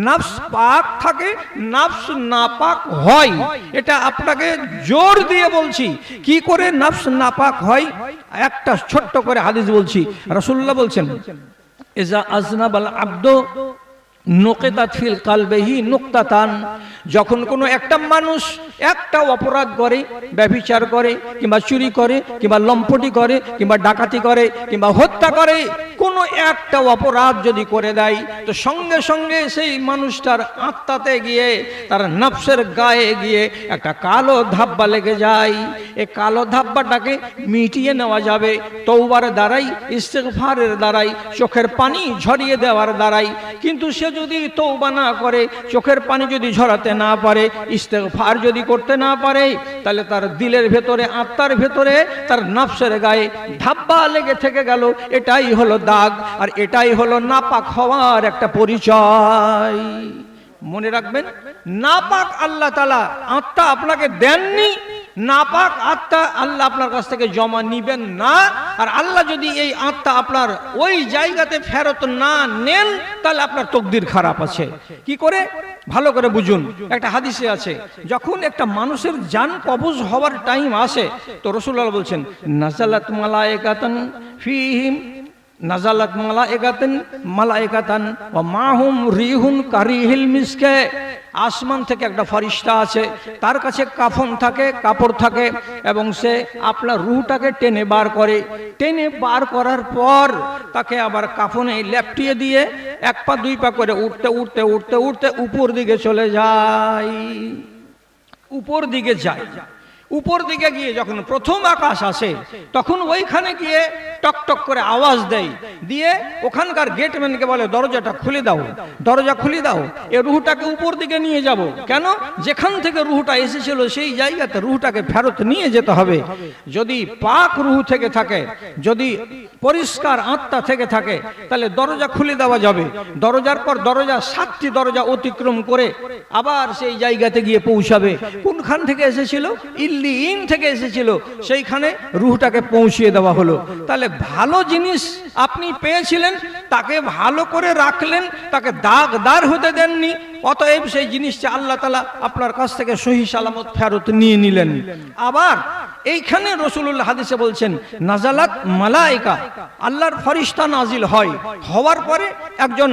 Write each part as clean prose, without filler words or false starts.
নফস পাক থাকে, নফস নাপাক হয়। এটা আপনাকে জোর দিয়ে বলছি। কি করে নফস নাপাক হয়? একটা ছোট্ট করে হাদিস বলছি। রাসূলুল্লাহ বলছেন, ইজা আজনাবাল আব্দু নুকিতাত ফিল কালবিহি নুকতাতান। যখন কোনো একটা মানুষ একটা অপরাধ করে, ব্যভিচার করে কিংবা চুরি করে কিংবা লম্পটি করে কিংবা ডাকাতি করে কিংবা হত্যা করে, কোনো একটা অপরাধ যদি করে দেয়, তো সঙ্গে সঙ্গে সেই মানুষটার আত্মাতে গিয়ে, তার নফসের গায়ে গিয়ে একটা কালো ধাব্বা লেগে যায়। এই কালো ধাব্বাটাকে মিটিয়ে নেওয়া যাবে তওবার দ্বারাই, ইস্তেগফারের দ্বারাই, চোখের পানি ঝরিয়ে দেওয়ার দ্বারাই। কিন্তু সে যদি তওবা না করে, চোখের পানি যদি ঝরাতে না পারে, ইস্তেগফার যদি করতে না পারে, তাহলে তার দিলের ভেতরে, আত্মার ভেতরে, তার নফসের গায়ে ধাব্বা লেগে থেকে গেল। এটাই হলো দাগ, আর এটাই হলো নাপাক হওয়ার একটা পরিচয়। মনে রাখবেন, নাপাক আল্লাহ তাআলা আত্মা আপনাকে দেননি, নাপাক আত্মা আল্লাহ আপনার কাছ থেকে জমা নিবেন না। আর আল্লাহ যদি এই আত্মা আপনার ওই জায়গাতে ফেরত না নেন, তাহলে আপনার তকদির খারাপ আছে। কি করে? ভালো করে বুঝুন। একটা হাদিসে আছে, যখন একটা মানুষের জান কবজ হওয়ার টাইম আসে, তো রাসূলুল্লাহ বলছেন, নাজালাত মালায়েকাতান ফীহিম, নাজালাত মালায়েকাতান ওয়া মাহুম রিহুন কারিহিল মিসকে। আসমান থেকে একটা ফেরেশতা আছে, তার কাছে কাফন থাকে, কাপড় থাকে, এবং সে আপনার রূহটাকে টেনে বার করে। টেনে বার করার পর তাকে আবার কাফনে লেপটিয়ে দিয়ে এক পা দুই পা করে উঠতে উঠতে উঠতে উঠতে উপর দিকে চলে যায়। উপর দিকে যায়। উপর দিকে গিয়ে যখন প্রথম আকাশ আসে, তখন ওইখানে গিয়ে টক টক করে আওয়াজ দেয়, দিয়ে ওখানকার গেটম্যানকে বলে, দরজাটা খুলে দাও, দরজা খুলে দাও, এই রুহটাকে উপর দিকে নিয়ে যাব। কেন? যেখান থেকে রুহটা এসেছিল সেই জায়গাতে রুহটাকে ফেরত নিয়ে যেতে হবে। যদি পাক রুহ থেকে থাকে, যদি পরিষ্কার আত্মা থেকে থাকে, তাহলে দরজা খুলে দেওয়া যাবে। দরজার পর দরজা, 7টি দরজা অতিক্রম করে আবার সেই জায়গাতে গিয়ে পৌঁছাবে। কোনখান থেকে এসেছিল? ইল্লিয়িন থেকে এসেছিল, সেইখানে রুহটাকে পৌঁছিয়ে দেওয়া হলো। তাহলে ভালো জিনিস আপনি পেয়েছিলেন, তাকে ভালো করে রাখলেন, তাকে দাগদার হতে দেননি, অতএব সেই জিনিসটা আল্লাহ তাআলা আপনার কাছ থেকে সহি সালামত ফেরত নিয়ে নিলেন। আবার এইখানে রাসূলুল্লাহ হাদিসে বলছেন, নাজালাত মালায়েকা, আল্লাহর ফেরেশতা নাজিল হয়। হওয়ার পরে একজন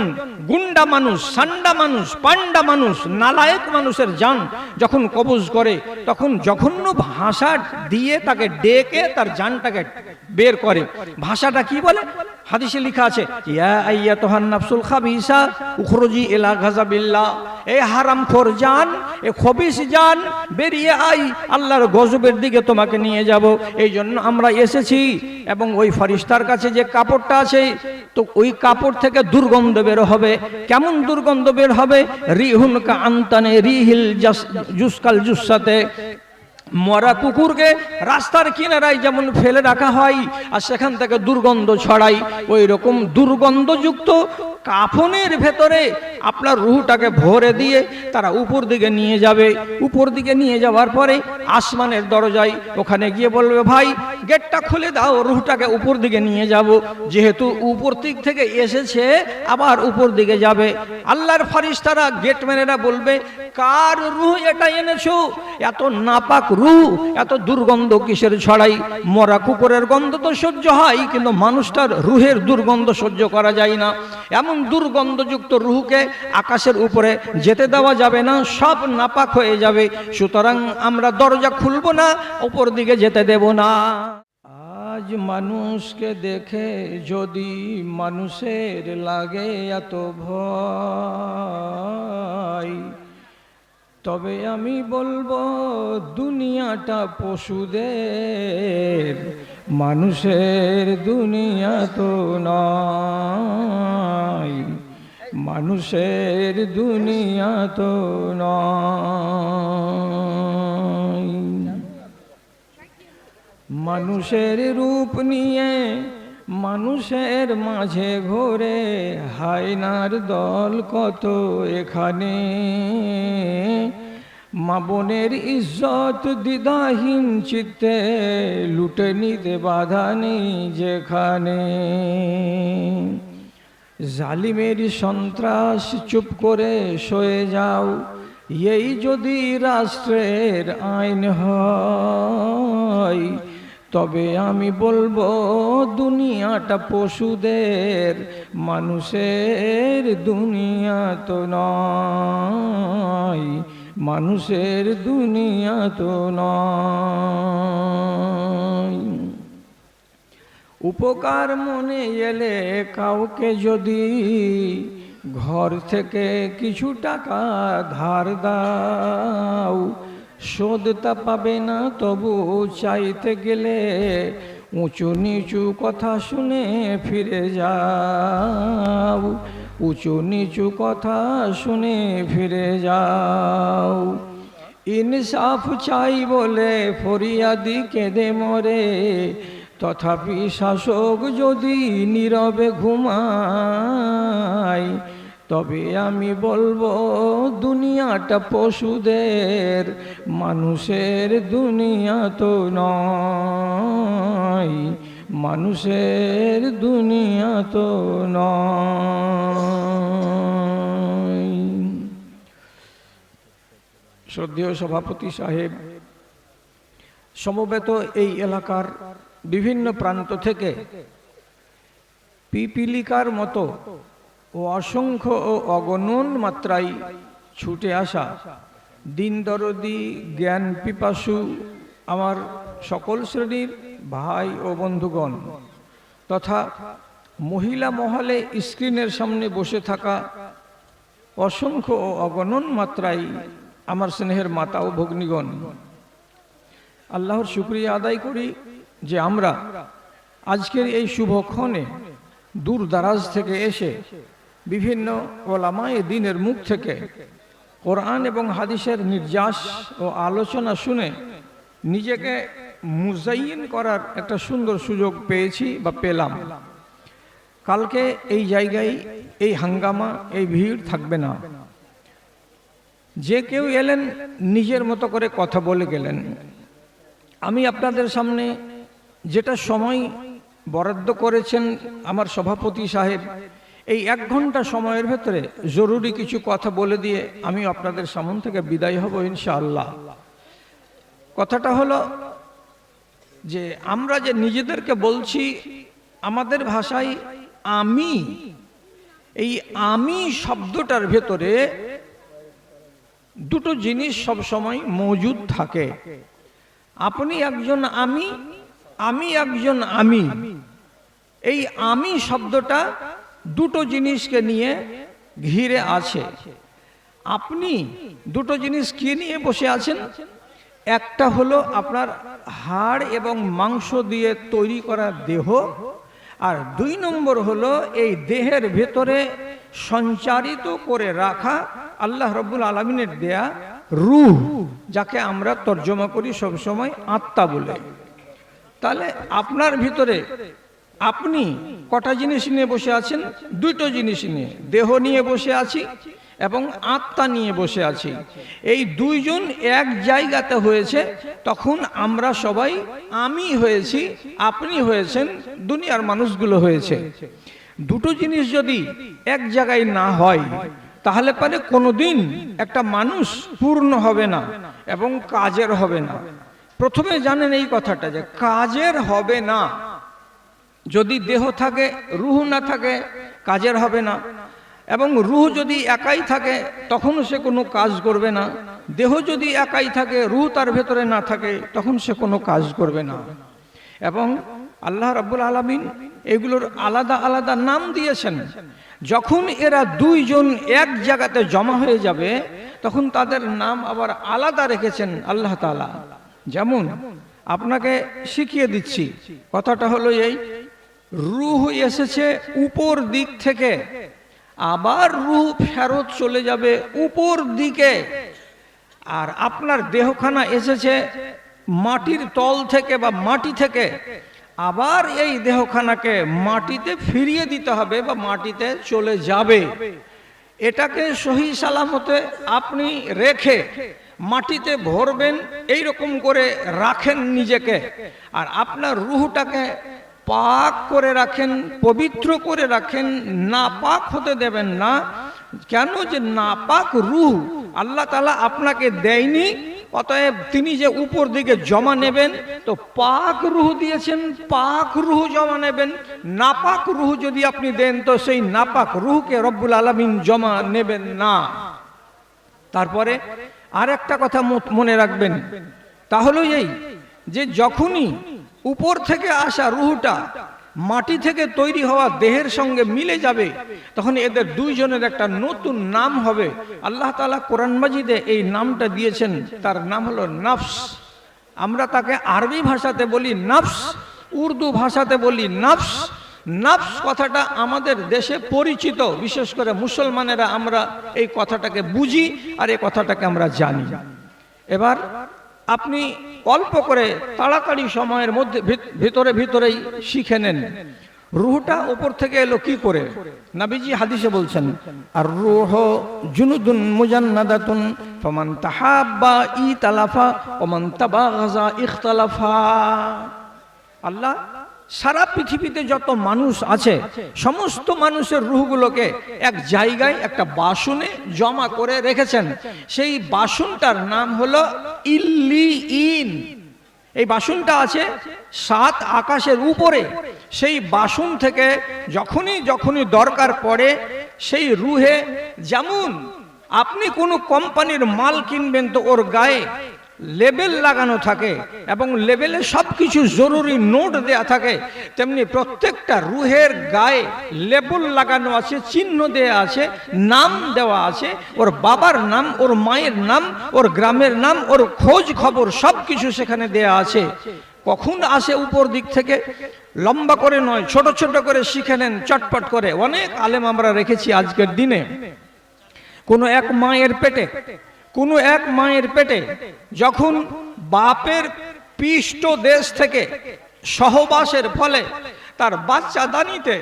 গুন্ডা মানুষ, সান্ডা মানুষ, পান্ডা মানুষ, নালায়েক মানুষের জান যখন কবজ করে, তখন জঘন্য ভাষা দিয়ে তাকে ডেকে তার জানটাকে বের করে। ভাষাটা কি বলে? হাদিসে লেখা আছে, ইয়া আইয়াতুহান নাফসুল খাবিসা উখরুজি ইলা গাযাবিল্লাহ। এই হারামখোর জান, এই খবিস জান, বেরিয়ে আই, আল্লাহর গজবের দিকে তোমাকে নিয়ে যাব। এই জন্য আমরা এসেছি। এবং ওই ফেরেশতার কাছে যে কাপড়টা আছে, তো ওই কাপড় থেকে দুর্গন্ধ বের হবে। কেমন দুর্গন্ধ বের হবে? রিহুন কা আনতানে রিহিল জুসকাল জুসাতে। মরা কুকুরকে রাস্তার কিনারায় যেমন ফেলে রাখা হয় আর সেখান থেকে দুর্গন্ধ ছড়ায়, ওই রকম দুর্গন্ধযুক্ত কাফনের ভেতরে আপনার রুহটাকে ভরে দিয়ে তারা উপর দিকে নিয়ে যাবে। উপর দিকে নিয়ে যাওয়ার পরে আসমানের দরজায় ওখানে গিয়ে বলবে, ভাই গেটটা খুলে দাও, রুহটাকে উপর দিকে নিয়ে যাব। যেহেতু উপর দিক থেকে এসেছে, আবার উপর দিকে যাবে। আল্লাহর ফেরেশতারা, গেটম্যানেরা বলবে, কার রুহ এটা এনেছো? এত নাপাক রুহ, এত দুর্গন্ধ কিসের ছড়াই? মরা কুকুরের গন্ধ তো সহ্য হয়, কিন্তু মানুষটার রুহের দুর্গন্ধ সহ্য করা যায় না। এমন দুর্গন্ধযুক্ত রুহকে আকাশের উপরে যেতে দেওয়া যাবে না, সব নাপাক হয়ে যাবে। সুতরাং আমরা দরজা খুলবো না, উপর দিকে যেতে দেব না। আজ মানুষকে দেখে যদি মানুষের লাগে এত ভয়, তবে আমি বলবো দুনিয়াটা পশুদের, মানুষের দুনিয়া তো নয়, মানুষের দুনিয়া তো নয়। মানুষের রূপ নিয়ে মানুষের মাঝে ঘোরে হায়নার দল কত এখানে। মা বোনের ইজ্জত দ্বিধাহীন চিত্তে লুটে নিতে বাধা নেই যেখানে। জালিমের সন্ত্রাস চুপ করে সয়ে যাও, এই যদি রাষ্ট্রের আইন হয়, তবে আমি বলবো দুনিয়াটা পশুদের, মানুষের দুনিয়া তো নয়, মানুষের দুনিয়া তো নয়। উপকার মনে এলে কাউকে যদি ঘর থেকে কিছু টাকা ধার দাও, শোধটা পাবে না তবু চাইতে গেলে উঁচু নিচু কথা শুনে ফিরে যাও, উঁচু নিচু কথা শুনে ফিরে যাও। ইনসাফ চাই বলে ফরিয়াদি কেঁদে মরে, তথাপি শাসক যদি নীরবে ঘুমায়, তবে আমি বলবো দুনিয়াটা পশুদের, মানুষের দুনিয়া তো নয়, মানুষের দুনিয়া তো নয়। শ্রদ্ধেয় সভাপতি সাহেব, সমবেত এই এলাকার বিভিন্ন প্রান্ত থেকে পিপিলিকার মতো ও অসংখ্য ও অগণন মাত্রায় ছুটে আসা দিন দরদি জ্ঞান পিপাসু আমার সকল শ্রেণীর ভাই ও বন্ধুগণ, তথা মহিলা মহলে স্ক্রিনের সামনে বসে থাকা অসংখ্য ও অগণন মাত্রায় আমার স্নেহের মাতা ও ভগ্নীগণ, আল্লাহর শুকরিয়া আদায় করি যে আমরা আজকের এই শুভক্ষণে দূর দারাজ থেকে এসে বিভিন্ন ওলামায়ে দ্বীনের মুখ থেকে কোরআন এবং হাদিসের নির্যাস ও আলোচনা শুনে নিজেকে মুজাইয়িন করার একটা সুন্দর সুযোগ পেয়েছি বা পেলাম। কালকে এই জায়গায় এই হাঙ্গামা, এই ভিড় থাকবে না। যে কেউ এলেন নিজের মতো করে কথা বলে গেলেন। আমি আপনাদের সামনে যেটা সময় বরাদ্দ করেছেন আমার সভাপতি সাহেব, এই 1 ঘন্টা সময়ের ভেতরে জরুরি কিছু কথা বলে দিয়ে আমি আপনাদের সামনে থেকে বিদায় হব ইনশাআল্লাহ। কথাটা হলো যে আমরা যে নিজেদেরকে বলছি আমাদের ভাষায় আমি, এই আমি শব্দটার ভেতরে দুটো জিনিস সব সময় মজুদ থাকে। আপনি একজন আমি, আমি একজন আমি। এই আমি শব্দটা দুটো জিনিসকে নিয়ে ঘিরে আছে। আপনি দুটো জিনিস কি নিয়ে বসে আছেন? একটা হলো আপনার হাড় এবং মাংস দিয়ে তৈরি করা দেহ, আর 2 নম্বর হলো এই দেহের ভেতরে সঞ্চারিত করে রাখা আল্লাহ রাব্বুল আলামিনের দেয়া রূহ, যাকে আমরা তর্জমা করি সবসময় আত্মা বলে। তাহলে আপনার ভিতরে আপনি কটা জিনিস নিয়ে বসে আছেন? 2টো জিনিস নিয়ে, দেহ নিয়ে বসে আছি এবং আত্মা নিয়ে বসে আছি। এই 2 জন এক জায়গাতে হয়েছে, তখন আমরা সবাই আমি হয়েছি, আপনি হয়েছেন, দুনিয়ার মানুষগুলো হয়েছে। দুটো জিনিস যদি এক জায়গায় না হয় তাহলে পরে কোনোদিন একটা মানুষ পূর্ণ হবে না এবং কাজের হবে না। প্রথমে জানেন এই কথাটা যে কাজের হবে না। যদি দেহ থাকে, রূহ না থাকে, কাজের হবে না। এবং রূহ যদি একাই থাকে তখন সে কোনো কাজ করবে না। দেহ যদি একাই থাকে, রূহ তার ভেতরে না থাকে, তখন সে কোনো কাজ করবে না। এবং আল্লাহ রাব্বুল আলামিন এগুলোর আলাদা আলাদা নাম দিয়েছেন। যখন এরা 2 জন এক জায়গাতে জমা হয়ে যাবে তখন তাদের নাম আবার আলাদা রেখেছেন আল্লাহ তাআলা। যেমন আপনাকে শিখিয়ে দিচ্ছি, কথাটা হলো এই, রূহ এসেছে উপর দিক থেকে, আবার রূহ ফেরত চলে যাবে উপর দিকে। আর আপনার দেহখানা এসেছে মাটির তল থেকে বা মাটি থেকে, আবার এই দেহখানাকে মাটিতে ফিরিয়ে দিতে হবে বা মাটিতে চলে যাবে। এটাকে সহি সালামতে আপনি রেখে মাটিতে ভরবেন, এই রকম করে রাখেন নিজেকে। আর আপনার রূহটাকে পাক করে রাখেন, পবিত্র করে রাখেন, নাপাক হতে দেবেন না। কেন? যে নাপাক রূহ আল্লাহ তাআলা আপনাকে দেয়নি, অতএব তিনি যে উপর দিকে জমা নেবেন, তো পাক রূহ দিয়েছেন, পাক রূহ জমা নেবেন। নাপাক রূহ যদি আপনি দেন, তো সেই নাপাক রূহকে রব্বুল আলামিন জমা নেবেন না। তারপরে আর একটা কথা মনে রাখবেন, তা হলো এই যে যখনই উপর থেকে আসা রূহটা মাটি থেকে তৈরি হওয়া দেহের সঙ্গে মিলে যাবে, তখন এদের দুইজনের একটা নতুন নাম হবে। আল্লাহ তাআলা কোরআন মাজিদে এই নামটা দিয়েছেন, তার নাম হলো নফস। আমরা তাকে আরবি ভাষাতে বলি নফস, উর্দু ভাষাতে বলি নফস। নফস কথাটা আমাদের দেশে পরিচিত, বিশেষ করে মুসলমানেরা আমরা এই কথাটাকে বুঝি আর এই কথাটাকে আমরা জানি। এবার আপনি অল্প করে তাড়াতাড়ি সময়ের মধ্যে ভিতরেই শিখে নেন, রূহটা উপর থেকে এলো কি করে। নবীজি হাদিসে বলছেন, আর রূহ জুনুদুন মুজান্নাদাতুন ফামান তাহাব্বা ইতালাফা ওয়া মান তাবাগযা ইখতালাফা। আল্লাহ সারা পৃথিবীতে যত মানুষ আছে, সমস্ত মানুষের রূহগুলোকে এক জায়গায় একটা বাসনে জমা করে রেখেছেন। সেই বাসনটার নাম হলো ইল্লিয়িন। এই বাসনটা আছে 7 আকাশের উপরে। সেই বাসন থেকে যখনই দরকার পড়ে, সেই রূহে, যেমন আপনি কোনো কোম্পানির মাল কিনবেন, তো ওর গায়ে লেবেল লাগানো থাকে এবং লেবেলে সবকিছু জরুরি নোট দেয়া থাকে, তেমনি প্রত্যেকটা রূহের গায়ে লেবেল লাগানো আছে, চিহ্ন দেয়া আছে, নাম দেওয়া আছে, ওর বাবার নাম, ওর মায়ের নাম, ওর গ্রামের নাম, ওর খোঁজ খবর সবকিছু সেখানে দেয়া আছে। কখন আসে উপর দিক থেকে, লম্বা করে নয়, ছোট ছোট করে শিখে নেন চটপট করে। অনেক আলেম আমরা রেখেছি আজকের দিনে। কোনো এক মায়ের পেটে যখন বাপের পৃষ্ঠ দেশ থেকে সহবাসের ফলে তার বাচ্চা দানিতে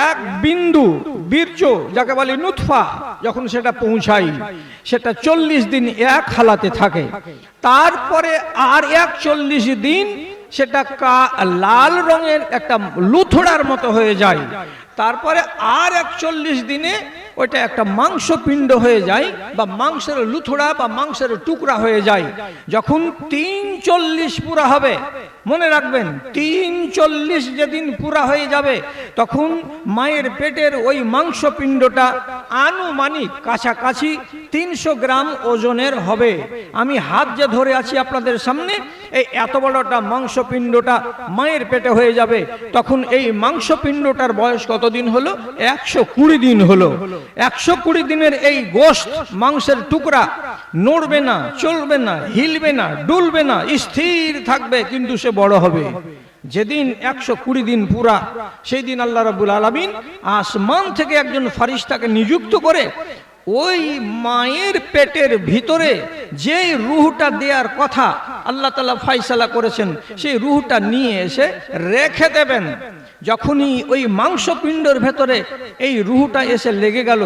এক বিন্দু বীর্য, যাকে বলে নুতফা, যখন সেটা পৌঁছায়, সেটা 40 দিন এক হালাতে থাকে। তারপরে আর 41 দিন সেটা লাল রঙের একটা লুথড়ার মতো হয়ে যায়। তারপরে আর 41 দিনে ওইটা একটা মাংসপিণ্ড হয়ে যায়, বা মাংসের লুথড়া বা মাংসের টুকরা হয়ে যায়। যখন 43 পুরা হবে, মনে রাখবেন 43 যেদিন পুরা হয়ে যাবে, তখন মায়ের পেটের ওই মাংসপিণ্ডটা আনুমানিক কাছাকাছি 300 গ্রাম ওজনের হবে। আমি হাত যে ধরে আছি আপনাদের সামনে, এই এত বড়টা মাংসপিণ্ডটা মায়ের পেটে হয়ে যাবে। তখন এই মাংসপিণ্ডটার বয়স কতদিন হলো? 120 দিন হলো। 120 দিনের এই গোশত, মাংসের টুকরা নড়বে না, চলবে না, হিলবে না, ডুলবে না, স্থির থাকবে, কিন্তু সে বড় হবে। যেদিন 120 দিন পুরা, সেই দিন আল্লাহ রাব্বুল আলামিন আসমান থেকে একজন ফারিস্তাকে নিযুক্ত করে ওই মায়ের পেটের ভিতরে যে রূহটা দেওয়ার কথা আল্লাহ তাআলা ফয়সালা করেছেন, সেই রূহটা নিয়ে এসে রেখে দেবেন। যখনই ওই মাংসপিণ্ডের ভেতরে এই রূহটা এসে লেগে গেল,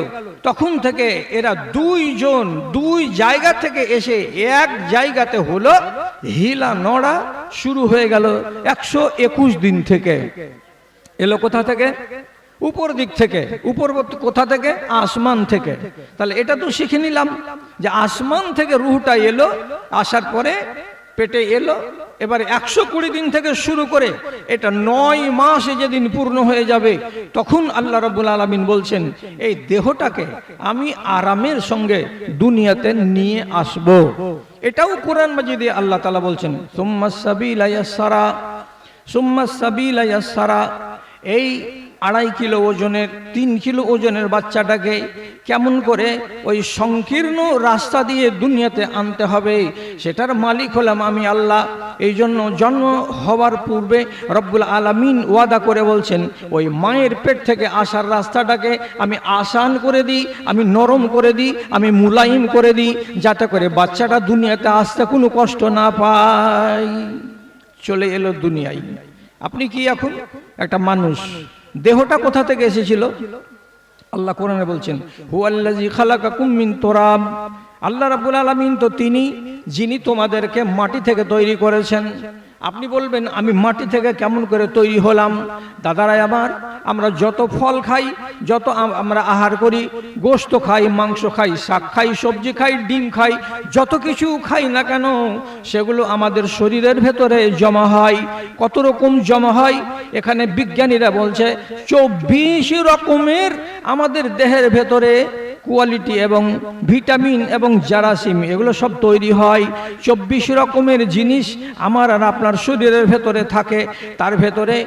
তখন থেকে এরা দুইজন দুই জায়গা থেকে এসে এক জায়গাতে হলো, হিলা নড়া শুরু হয়ে গেল 121 দিন থেকে। এলো কোথা থেকে? উপর দিক থেকে। উপর কোথা থেকে? আসমান থেকে। তাহলে এটা তো শিখে নিলাম যে আসমান থেকে রূহটা এলো, আসার পরে পেটে এলো। এবারে 120 দিন থেকে শুরু করে এটা 9 মাসে যেদিন পূর্ণ হয়ে যাবে, তখন আল্লাহ রাব্বুল আলামিন বলছেন, এই দেহটাকে আমি আরামের সঙ্গে দুনিয়াতে নিয়ে আসব। এটাও কোরআন মাজিদে আল্লাহ তাআলা বলছেন, সুম্মাস সাবিলা ইয়াসসারা। এই 2.5 কিলো ওজনের, 3 কিলো ওজনের বাচ্চাটাকে কেমন করে ওই সংকীর্ণ রাস্তা দিয়ে দুনিয়াতে আনতে হবে, সেটার মালিক হলাম আমি আল্লাহ। এই জন্য জন্ম হওয়ার পূর্বে রব্বুল আলামিন ওয়াদা করে বলছেন, ওই মায়ের পেট থেকে আসার রাস্তাটাকে আমি আসান করে দিই, আমি নরম করে দিই, আমি মুলায়ম করে দিই, যাতে করে বাচ্চাটা দুনিয়াতে আসতে কোনো কষ্ট না পায়। চলে এলো দুনিয়ায়। আপনি কি এখন একটা মানুষ, দেহটা কোথা থেকে এসেছিল? আল্লাহ কোরআনে বলছেন, হুয়াল্লাযী খালাকাকুম মিন তুরাব। আল্লাহ রাব্বুল আলামিন তো তিনি, যিনি তোমাদেরকে মাটি থেকে তৈরি করেছেন। আপনি বলবেন আমি মাটি থেকে কেমন করে তৈরি হলাম? দাদারাই আমার, আমরা যত ফল খাই, যত আমরা আহার করি, গোশত খাই, মাংস খাই, শাক খাই, সবজি খাই, ডিম খাই, যত কিছু খাই না কেন সেগুলো আমাদের শরীরের ভেতরে জমা হয়। কত রকম জমা হয়? এখানে বিজ্ঞানীরা বলছে 24 রকমের আমাদের দেহের ভেতরে কোয়ালিটি এবং ভিটামিন এবং জারাসিম এগুলো সব তৈরি হয়। 24 রকমের জিনিস আমার আর আপনার শরীরের ভেতরে থাকে। তার ভেতরে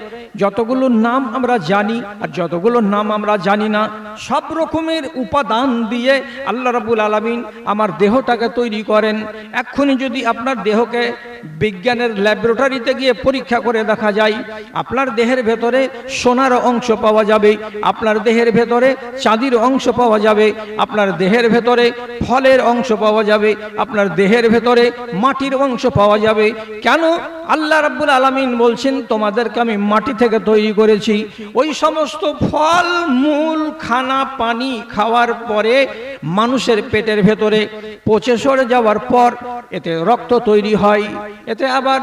যতগুলো নাম আমরা জানি আর যতগুলো নাম আমরা জানি না, সব রকমের উপাদান দিয়ে আল্লাহ রাব্বুল আলামিন আমার দেহটাকে তৈরি করেন। এক্ষুনি যদি আপনার দেহকে বিজ্ঞানের ল্যাবরেটরিতে গিয়ে পরীক্ষা করে দেখা যায়, আপনার দেহের ভেতরে সোনার অংশ পাওয়া যাবে, আপনার দেহের ভেতরে চাঁদির অংশ পাওয়া যাবে, আপনার দেহের ভেতরে ফলের অংশ পাওয়া যাবে, আপনার দেহের ভেতরে মাটির অংশ পাওয়া যাবে। কেন? আল্লাহ রাব্বুল আলামিন বলছেন তোমাদেরকে আমি মাটি থেকে তৈরি করেছি। ওই সমস্ত ফল মূল খানা পানি খাওয়ার পরে মানুষের পেটের ভেতরে পচে সরে যাওয়ার পর এতে রক্ত তৈরি হয়, এতে আবার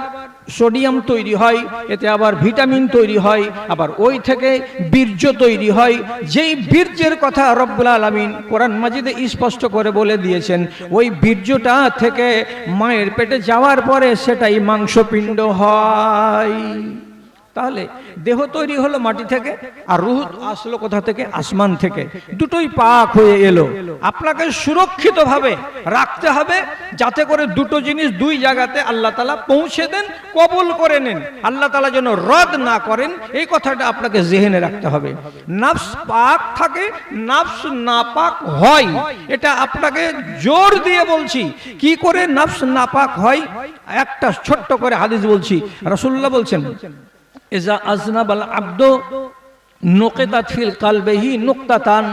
সোডিয়াম তৈরি হয়, এতে আবার ভিটামিন তৈরি হয়, আবার ওই থেকে বীর্য তৈরি হয়। যেই বীর্যের কথা রব্বুল আলামিন কোরআন মাজিদে স্পষ্ট করে বলে দিয়েছেন, ওই বীর্যটা থেকে মায়ের পেটে যাওয়ার পরে সেটাই মাংসপিণ্ড হয়। তাহলে দেহ তৈরি হলো মাটি থেকে, আর রূহ আসলো কোথা থেকে? আসমান থেকে। দুটোই পাক হয়ে এলো। আপনাকে সুরক্ষিতভাবে রাখতে হবে যাতে করে দুটো জিনিস দুই জায়গাতে আল্লাহ তাআলা পৌঁছে দেন, কবুল করে নেন, আল্লাহ তাআলা যেন রদ না করেন। এই কথাটা আপনাকে জেহেনে রাখতে হবে। নফস পাক থাকে, নফস নাপাক হয়। এটা আপনাকে জোর দিয়ে বলছি। কি করে নফস নাপাক হয়? একটা ছোট্ট করে হাদিস বলছি। রাসূলুল্লাহ বলছেন, ইজা আজনাবাল আব্দু নুকিতাত ফিল কালবিহি নুকতাতান।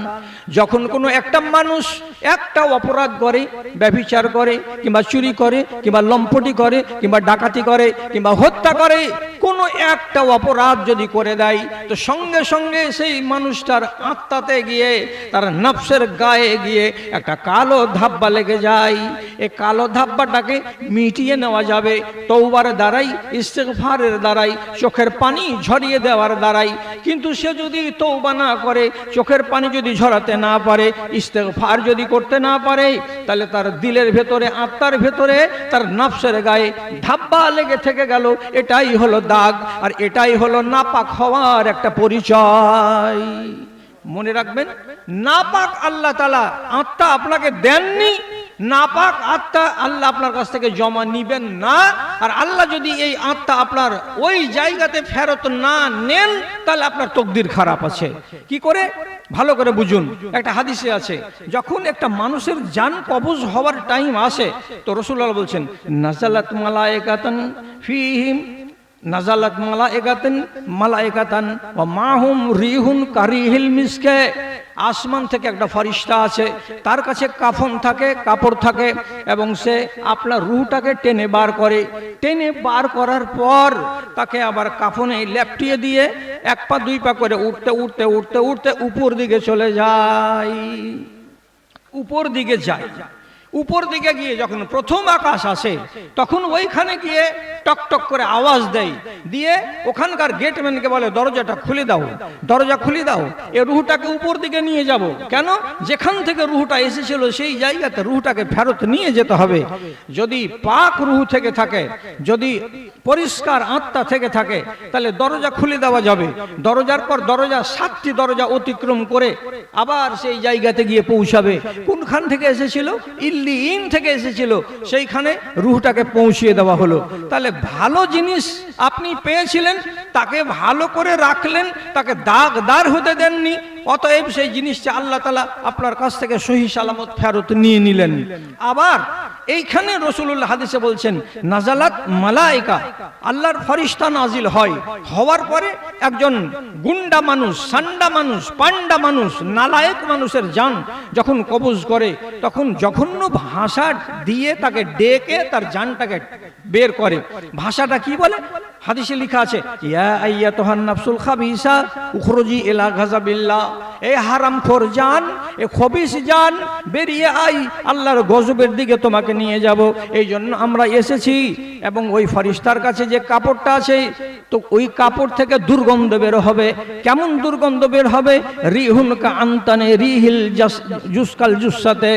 যখন কোনো একটা মানুষ একটা অপরাধ করে, ব্যভিচার করে কিংবা চুরি করে কিংবা লম্পটি করে কিংবা ডাকাতি করে কিংবা হত্যা করে, কোনো একটা অপরাধ যদি করে দেয়, তো সঙ্গে সঙ্গে সেই মানুষটার আত্মাতে গিয়ে, তার নফসের গায়ে গিয়ে একটা কালো ধাব্বা লেগে যায়। এই কালো ধাব্বাটাকে মিটিয়ে নেওয়া যাবে তওবার দ্বারাই, ইস্তেগফারের দ্বারাই, চোখের পানি ঝরিয়ে দেওয়ার দ্বারাই। কিন্তু সে যদি তওবা না করে, চোখের পানি যদি ঝরাতে না পারে, ইস্তেগফার যদি করতে না পারে, তাহলে তার দিলের ভেতরে, আত্মার ভেতরে, তার নফসের গায়ে ধাব্বা লেগে থেকে গেল। এটাই হলো দাগ, আর এটাই হলো নাপাক হওয়ার একটা পরিচয়। মনে রাখবেন, নাপাক আল্লাহ তাআলা আত্মা আপনাকে দেননি, নাপাক আত্মা আল্লাহ আপনার কাছ থেকে জমা নিবেন না। আর আল্লাহ যদি এই আত্মা আপনার ওই জায়গাতে ফেরত না নেন, তাহলে আপনার তকদির খারাপ আছে। কি করে? ভালো করে বুঝুন। একটা হাদিসে আছে, যখন একটা মানুষের জান কবজ হওয়ার টাইম আসে, তো রাসূলুল্লাহ বলছেন, নাযালাত মালায়েকাতান ফীহিম, নাযালাত মালায়েকাতান ওয়া মাহুম রিহুন কারিহিল মিসকে। আসমান থেকে একটা ফেরেশতা আছে, তার কাছে কাফন থাকে, কাপড় থাকে, এবং সে আপনার রূহটাকে টেনে বার করে। টেনে বার করার পর তাকে আবার কাফনে লেপটিয়ে দিয়ে এক পা দুই পা করে উঠতে উঠতে উঠতে উঠতে উপর দিকে চলে যায়। উপর দিকে যায়। উপর দিকে গিয়ে যখন প্রথম আকাশ আসে, তখন ওইখানে গিয়ে টক টক করে আওয়াজ দেয়, দিয়ে ওখানকার গেটম্যানকে বলে, দরজাটা খুলে দাও, দরজা খুলে দাও, এ রুহটাকে উপর দিকে নিয়ে যাব। কেন? যেখান থেকে রুহটা এসেছিল সেই জায়গাতে রুহটাকে ফেরত নিয়ে যেতে হবে। যদি পাক রুহ থেকে থাকে, যদি পরিষ্কার আত্মা থেকে থাকে, তাহলে দরজা খুলে দেওয়া যাবে। দরজার পর দরজা, 7টি দরজা অতিক্রম করে আবার সেই জায়গাতে গিয়ে পৌঁছাবে। কোনখান থেকে এসেছিল? ইল্লিয়িন থেকে এসেছিল, সেইখানে রুহটাকে পৌঁছিয়ে দেওয়া হলো। তাহলে ভালো জিনিস আপনি পেয়েছিলেন, তাকে ভালো করে রাখলেন, তাকে দাগদার হতে দেননি, অতএব সেই জিনিসটা আল্লাহ তাআলা আপনার কাছ থেকে সহি সালামত ফেরত নিয়ে নিলেন। আবার এইখানে রাসূলুল্লাহ হাদিসে বলছেন, নাজালাত মালায়েকা, আল্লাহর ফেরেশতা নাজিল হয়। হওয়ার পরে একজন গুন্ডা মানুষ, সান্ডা মানুষ, পান্ডা মানুষ, নালায়েক মানুষের জান যখন কবজ করে, তখন জঘন্য ভাষা দিয়ে তাকে ডেকে তার জানটাকে বের করে। ভাষাটা কি বলে? হাদিসে লেখা আছে, ইয়া আইয়াতুহান নাফসুল খাবিসা উখরুজি ইলা গাযাবিল্লাহ, এই হারামখোর জান, এই খবিস জান, বেরিয়ে আই, আল্লাহর গজবের দিকে তোমাকে নিয়ে যাব। এই জন্য আমরা এসেছি। এবং ওই ফেরেশতার কাছে যে কাপড়টা আছে, তো ওই কাপড় থেকে দুর্গন্ধ বের হবে। কেমন দুর্গন্ধ বের হবে? রিহুন কা আনতানে রিহিল জুসকাল জুসাতে,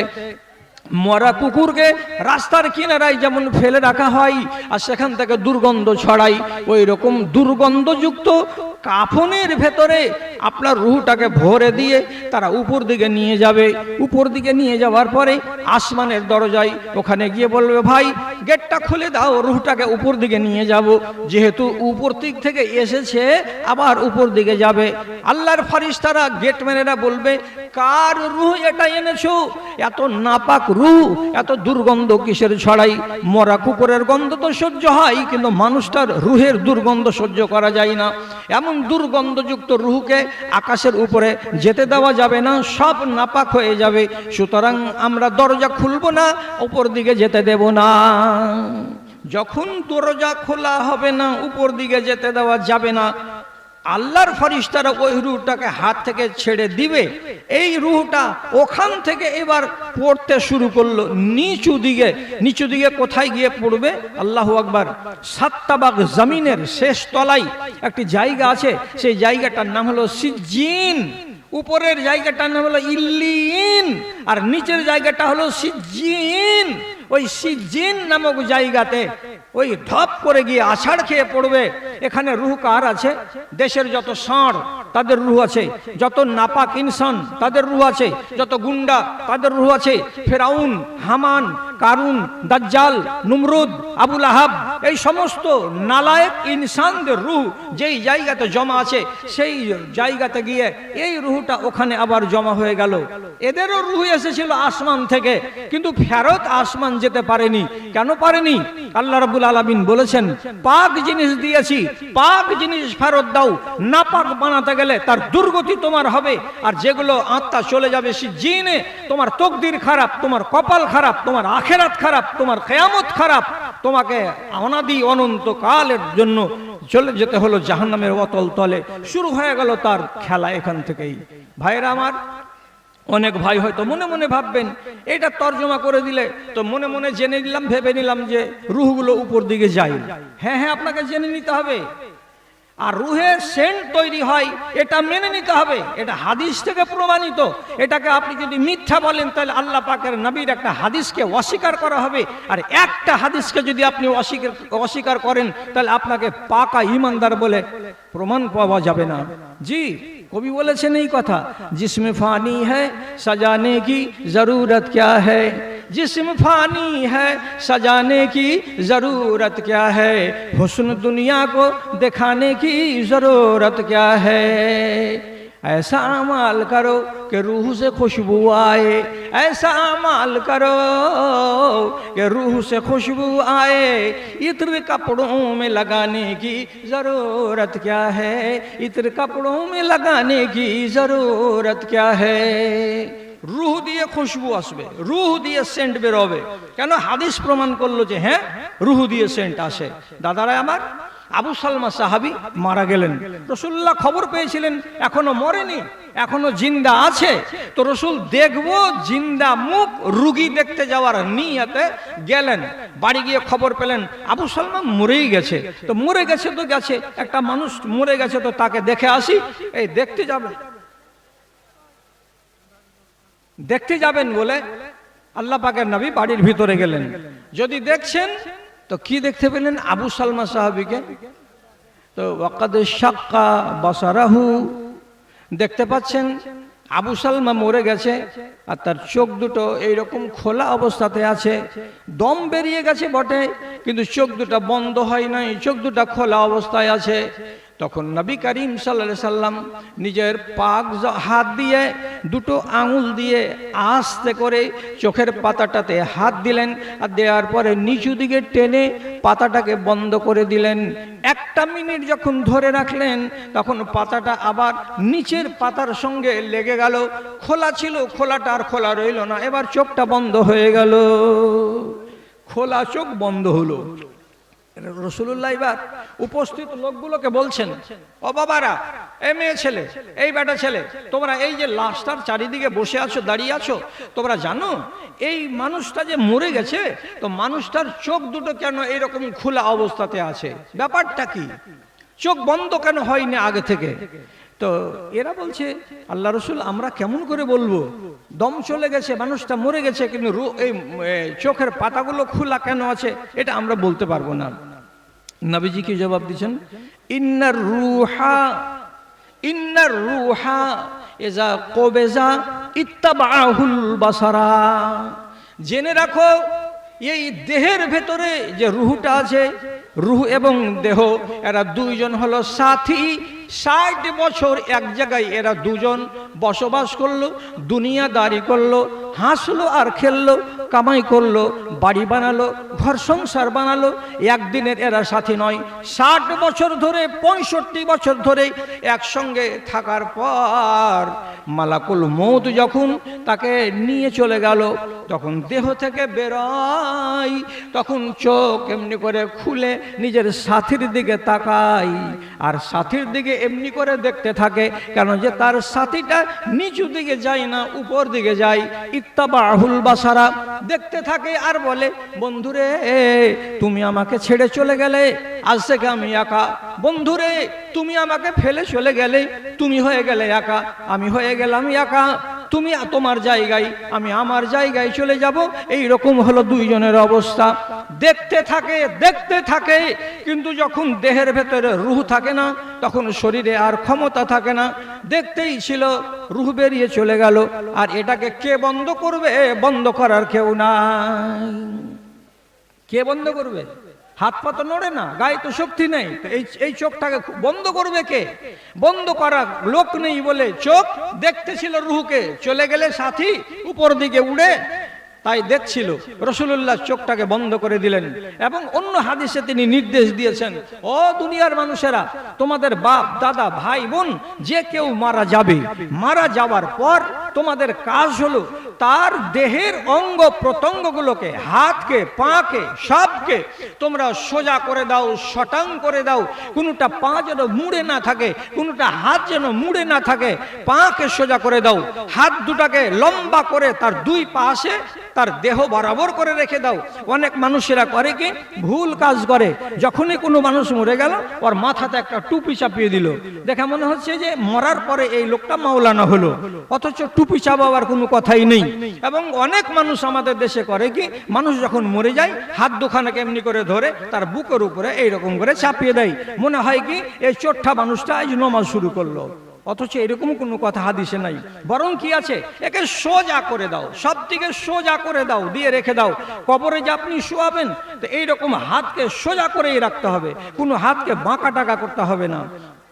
মরা কুকুরকে রাস্তার কিনারায় যেমন ফেলে রাখা হয় আর সেখান থেকে দুর্গন্ধ ছড়ায়, ওই রকম দুর্গন্ধযুক্ত কাফনের ভেতরে আপনার রুহটাকে ভরে দিয়ে তারা উপর দিকে নিয়ে যাবে। উপর দিকে নিয়ে যাওয়ার পরে আসমানের দরজায় ওখানে গিয়ে বলবে, ভাই গেটটা খুলে দাও, রুহটাকে উপর দিকে নিয়ে যাব। যেহেতু উপর দিক থেকে এসেছে আবার উপর দিকে যাবে। আল্লাহর ফেরেশতারা গেটম্যানেরা বলবে, কার রুহ এটা এনেছো? এত নাপাক রুহ, এত দুর্গন্ধ কিসের ছড়াই? মরা কুকুরের গন্ধ তো সহ্য হয়, কিন্তু মানুষটার রুহের দুর্গন্ধ সহ্য করা যায় না। এমন দুর্গন্ধযুক্ত রুহকে আকাশের উপরে যেতে দেওয়া যাবে না, সব নাপাক হয়ে যাবে। সুতরাং আমরা দরজা খুলবো না, উপর দিকে যেতে দেব না। যখন দরজা খোলা হবে না, উপর দিকে যেতে দেওয়া যাবে না, আল্লাহর ফেরেশতারা ওই রূহটাকে হাত থেকে ছেড়ে দিবে। এই রূহটা ওখান থেকে এবার পড়তে শুরু করলো নিচু দিকে। নিচু দিকে কোথায় গিয়ে পড়বে? আল্লাহু আকবার। সাত্তাবাগ জমিনের শেষ তলায় একটি জায়গা আছে, সেই জায়গাটার নাম হলো সিজ্জিন। উপরের জায়গাটার নাম হলো ইল্লিন, আর নিচের জায়গাটা হলো সিজ্জিন। ওই সিজ্জিন নামক জায়গাতে ওই ধপ করে গিয়ে আছাড় খেয়ে পড়বে। এখানে রুহ কার আছে? দেশের যত ষাঁড় তাদের রুহ আছে, যত নাপাক ইনসান তাদের রুহ আছে, যত গুন্ডা তাদের রুহ আছে, ফেরাউন, হামান, কারুন, দাজ্জাল, নমরুদ, আবুল আহাব, এই সমস্ত নালায়েক ইনসানদের রুহ যেই জায়গাতে জমা আছে, সেই জায়গাতে গিয়ে এই রুহটা ওখানে আবার জমা হয়ে গেল। এদেরও রুহ এসেছিল আসমান থেকে, কিন্তু ফেরত আসমান যেতে পারেনি। কেন পারেনি? আল্লাহ রাব্বুল আলামিন বলেছেন, পাক জিনিস দিয়েছি, পাক জিনিস ফেরত দাও। নাপাক বানাতে গেলে তার দুর্গতি তোমার হবে। আর যেগুলো আত্মা চলে যাবে সিজ্জিনে, তোমার তকদির খারাপ, তোমার কপাল খারাপ, তোমার আখেরাত খারাপ, তোমার কিয়ামত খারাপ, তোমাকে অনাদি অনন্ত কালের জন্য চলে যেতে হলো জাহান্নামের অতল তলে। শুরু হয়ে গেল তার খেলা এখান থেকেই। ভাইরা আমার, অনেক ভাই হয়তো মনে মনে ভাববেন, এটা তর্জমা করে দিলে তো মনে মনে জেনে নিলাম, ভেবে নিলাম যে রুহগুলো উপর দিকে যায়। হ্যাঁ হ্যাঁ, আপনাকে জেনে নিতে হবে। আর রুহের সেন্ট তৈরি হয়, এটা মেনে নিতে হবে। এটা হাদিস থেকে প্রমাণিত। এটাকে আপনি যদি মিথ্যা বলেন, তাহলে আল্লাহ পাকের নবীর একটা হাদিসকে অস্বীকার করা হবে। আর একটা হাদিসকে যদি আপনি অস্বীকার করেন, তাহলে আপনাকে পাকা ঈমানদার বলে প্রমাণ পাওয়া যাবে না। জি, কবি বলেছেন এই কথা, জিসমে ফানি হ্যায় সজানে কি জরুরত ক্যা হ্যায়, जिस्म फानी है सजाने की जरूरत क्या है, हुस्न दुनिया को दिखाने की जरूरत क्या है। ऐसा अमाल करो कि रूह से खुशबू आए, ऐसा अमाल करो कि रूह से खुशबू आए, इत्र कपड़ों में लगाने की जरूरत क्या है, इत्र कपड़ों में लगाने की जरूरत क्या है। রুহ দিয়ে খুশবু আসবে, রুহ দিয়ে সেন্ট বেরোবে। কেন? হাদিস প্রমাণ করলো যে হ্যাঁ, রুহ দিয়ে সেন্ট আসে। দাদারা আমার, আবু সালমা সাহাবী মারা গেলেন। রাসূলুল্লাহ খবর পেয়েছিলেন এখনো মরেনি, এখনো জিন্দা আছে। তো রাসূল দেখবো জিন্দা মুখ, রুগী দেখতে যাওয়ার নিয়তে গেলেন। বাড়ি গিয়ে খবর পেলেন আবু সালমা মরেই গেছে। তো মরে গেছে তো গেছে, একটা মানুষ মরে গেছে, তো তাকে দেখে আসি। এই দেখতে যাবেন বলে আল্লাহ পাকের নবী বাড়ির ভিতরে গেলেন। যদি দেখছেন তো কি দেখতে পেলেন? আবু সালমা সাহাবীকে। তো ওয়াকাদ শাক্কা বাসারাহু, দেখতে পাচ্ছেন আবু সালমা মরে গেছে, আর তার চোখ দুটো এইরকম খোলা অবস্থাতে আছে। দম বেরিয়ে গেছে বটে, কিন্তু চোখ দুটো বন্ধ হয় নাই, চোখ দুটো খোলা অবস্থায় আছে। তখন নবী করিম সাল্লাল্লাহু আলাইহি সাল্লাম নিজের পাক হাত দিয়ে দুটো আঙুল দিয়ে আস্তে করে চোখের পাতাটাতে হাত দিলেন, আর দেওয়ার পরে নিচু দিকে টেনে পাতাটাকে বন্ধ করে দিলেন। একটা মিনিট যখন ধরে রাখলেন, তখন পাতাটা আবার নিচের পাতার সঙ্গে লেগে গেল। খোলা ছিল, খোলাটা আর খোলা রইল না। এবার চোখটা বন্ধ হয়ে গেল, খোলা চোখ বন্ধ হলো। রাসূলুল্লাহ এবার উপস্থিত লোকগুলোকে বলছেন, ও বাবারা, এই মেয়ে ছেলে, এই বেটা ছেলে, তোমরা এই যে লাশটার চারিদিকে বসে আছো, দাঁড়িয়ে আছো, তোমরা জানো এই মানুষটা যে মরে গেছে, তো মানুষটার চোখ দুটো কেন এইরকম খোলা অবস্থাতে আছে? ব্যাপারটা কি? চোখ বন্ধ কেন হয়নি আগে থেকে? তো এরা বলছে, আল্লাহ রসুল, আমরা কেমন করে বলবো? দম চলে গেছে, মানুষটা মরে গেছে, কিন্তু এই চোখের পাতাগুলো খোলা কেন আছে এটা আমরা বলতে পারবো না। নবীজি কি জবাব দিচ্ছেন? ইন্নার রুহা ইজা কবেজা ইত্তাবাহুল বাসারা। জেনে রাখো, এই দেহের ভেতরে যে রুহটা আছে, রুহ এবং দেহ, এরা দুইজন হলো সাথী। 60 বছর এক জায়গায় এরা দুজন বসবাস করলো, দুনিয়াদারি করলো, হাসলো আর খেললো, কামাই করলো, বাড়ি বানালো, ঘর সংসার বানালো। একদিনের এরা সাথী নয়, 60 বছর ধরে, 65 বছর ধরে একসঙ্গে থাকার পর মালাকুল মউত যখন তাকে নিয়ে চলে গেল, তখন দেহ থেকে বেরোয়, তখন চোখ এমনি করে খুলে নিজের সাথীর দিকে তাকায়, আর সাথীর দিকে এমনি করে দেখতে থাকে, কেন যে তার সাথীটা নিচু দিকে যায় না, উপর দিকে যায়। ইত্তাবাহুল বাসারা, দেখতে থাকে আর বলে, বন্ধুরে তুমি আমাকে ছেড়ে চলে গেলে, আজ থেকে আমি একা। বন্ধুরে তুমি আমাকে ফেলে চলে গেলে, তুমি হয়ে গেলে একা, আমি হয়ে গেলাম একা। তুমি তোমার জায়গায়, আমি আমার জায়গায় চলে যাব। এই রকম হলো দুইজনের অবস্থা। দেখতে থাকে, কিন্তু যখন দেহের ভেতরে রূহ থাকে না, তখন শরীরে আর ক্ষমতা থাকে না। দেখতেই ছিল, রূহ বেরিয়ে চলে গেল। আর এটাকে কে বন্ধ করবে? বন্ধ করার কেউ নাই। কে বন্ধ করবে? হাত পা তো নড়ে না, গায়ে তো শক্তি নেই, তো এই চোখটাকে বন্ধ করবে কে? বন্ধ করার লোক নেই বলে চোখ দেখতেছিল রুহকে, চলে গেলে সাথী উপর দিকে উড়ে, তাই দেখছিল। রাসূলুল্লাহ চোখটাকে বন্ধ করে দিলেন এবং অন্য হাদিসে তিনি নির্দেশ দিয়েছেন, ও দুনিয়ার মানুষেরা, তোমাদের বাপ দাদা ভাই বোন যে কেউ মারা যাবে, মারা যাওয়ার পর তোমাদের কাজ হলো তার দেহের অঙ্গ প্রত্যঙ্গগুলোকে, হাতকে, পাকে, সবকে তোমরা সোজা করে দাও, শটাং করে দাও। কোনোটা পা যেন মুড়ে না থাকে, কোনোটা হাত যেন মুড়ে না থাকে। পাকে সোজা করে দাও, হাত দুটাকে লম্বা করে তার দুই পাশে তার দেহ বরাবর করে রেখে দাও। অনেক মানুষেরা করে কি, ভুল কাজ করে, যখনই কোনো মানুষ মরে গেল ওর মাথাতে একটা টুপি চাপিয়ে দিল, দেখে মনে হচ্ছে যে মরার পরে এই লোকটা মাওলানা হলো, অথচ টুপি চাপাবার কোনো কথাই নেই। এবং অনেক মানুষ আমাদের দেশে করে কি, মানুষ যখন মরে যায় হাত দুখানাকে এমনি করে ধরে তার বুকের উপরে এইরকম করে চাপিয়ে দেয়, মনে হয় কি এই চোট্টা মানুষটা আজ নমাজ শুরু করলো, অথচ এরকম কোনো কথা হাদিসে নাই। বরং কি আছে, একে সোজা করে দাও, সব দিকে সোজা করে দাও, দিয়ে রেখে দাও। কবরে যে আপনি শোয়াবেন, তো এইরকম হাতকে সোজা করেই রাখতে হবে, কোনো হাতকে বাঁকা টাকা করতে হবে না।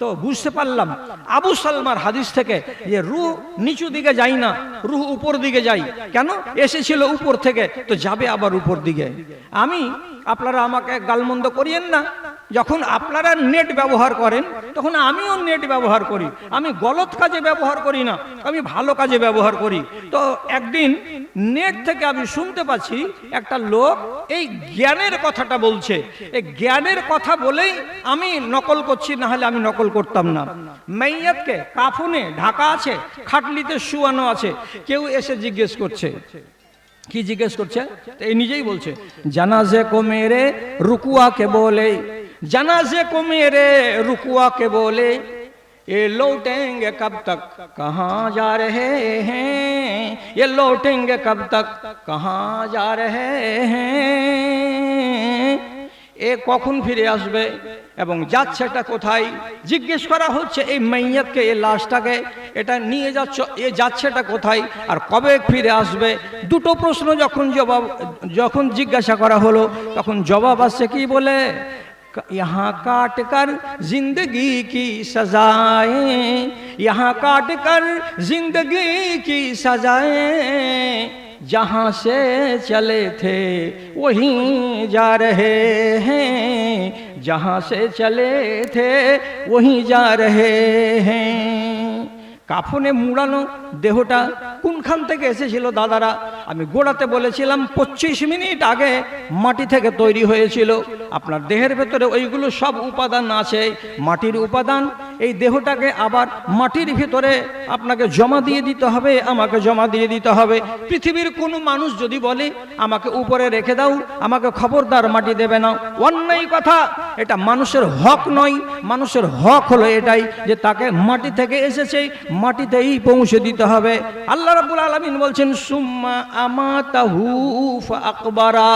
তো বুঝতে পারলাম আবু সালমার হাদিস থেকে যে রূহ নিচু দিকে যায় না, রূহ উপর দিকে যায়। কেন? এসেছিল উপর থেকে, তো যাবে আবার উপর দিকে। আপনারা আমাকে গালমন্দ করিয়েন না, যখন আপনারা নেট ব্যবহার করেন তখন আমিও নেট ব্যবহার করি। আমি গলত কাজে ব্যবহার করি না, আমি ভালো কাজে ব্যবহার করি। তো একদিন নেট থেকে আমি শুনতে পাচ্ছি একটা লোক এই জ্ঞানের কথাটা বলছে। এই জ্ঞানের কথা বলেই আমি নকল করছি, না হলে আমি নকল করতাম না। মাইয়াতকে কাফনে ঢাকা আছে, খাটলিতে শুয়ানো আছে, কেউ এসে জিজ্ঞেস করছে, কি জিজ্ঞেস করছে? এই নিজেই বলছে, জানাজে কো মেরে রুকুয়া কে বলে, जनाजे को मेरे रुकुआ के बोले, ये लौटेंगे कब तक कहाँ जा रहे हैं, ये लौटेंगे कब तक कहाँ जा रहे हैं, এ কখন ফিরে আসবে এবং যাচ্ছেটা কোথায় জিজ্ঞেস করা হচ্ছে। এই মাইয়াতকে, এই লাশটাকে এটা নিয়ে যাচ্ছ, এ যাচ্ছেটা কোথায় আর কবে ফিরে আসবে? দুটো প্রশ্ন যখন জিজ্ঞাসা করা হলো, তখন জবাব আসছে কি বলে, यहाँ काट कर जिंदगी की सजाएं, यहाँ काट कर जिंदगी की सजाएं, जहाँ से चले थे वहीं जा रहे हैं, जहाँ से चले थे वहीं जा रहे हैं। কাফনে মুড়ানো দেহটা কোনখান থেকে এসেছিল দাদারা? আমি গোড়াতে বলেছিলাম 25 মিনিট আগে মাটি থেকে তৈরি হয়েছিল। আপনার দেহের ভেতরে ওইগুলো সব উপাদান আছে, মাটির উপাদান। এই দেহটাকে আবার মাটির ভিতরে আপনাকে জমা দিয়ে দিতে হবে, আমাকে জমা দিয়ে দিতে হবে। পৃথিবীর কোনো মানুষ যদি বলে আমাকে উপরে রেখে দাও, আমাকে খবরদার মাটি দেবে না, অন্যায় কথা। এটা মানুষের হক নয়। মানুষের হক হলো এটাই যে তাকে মাটি থেকে এসেছে, মাটিতেই পৌঁছে দিতে হবে। আল্লাহ রাব্বুল আলামিন বলছেন সুম্মা আমাতাহু ফাআকবারা,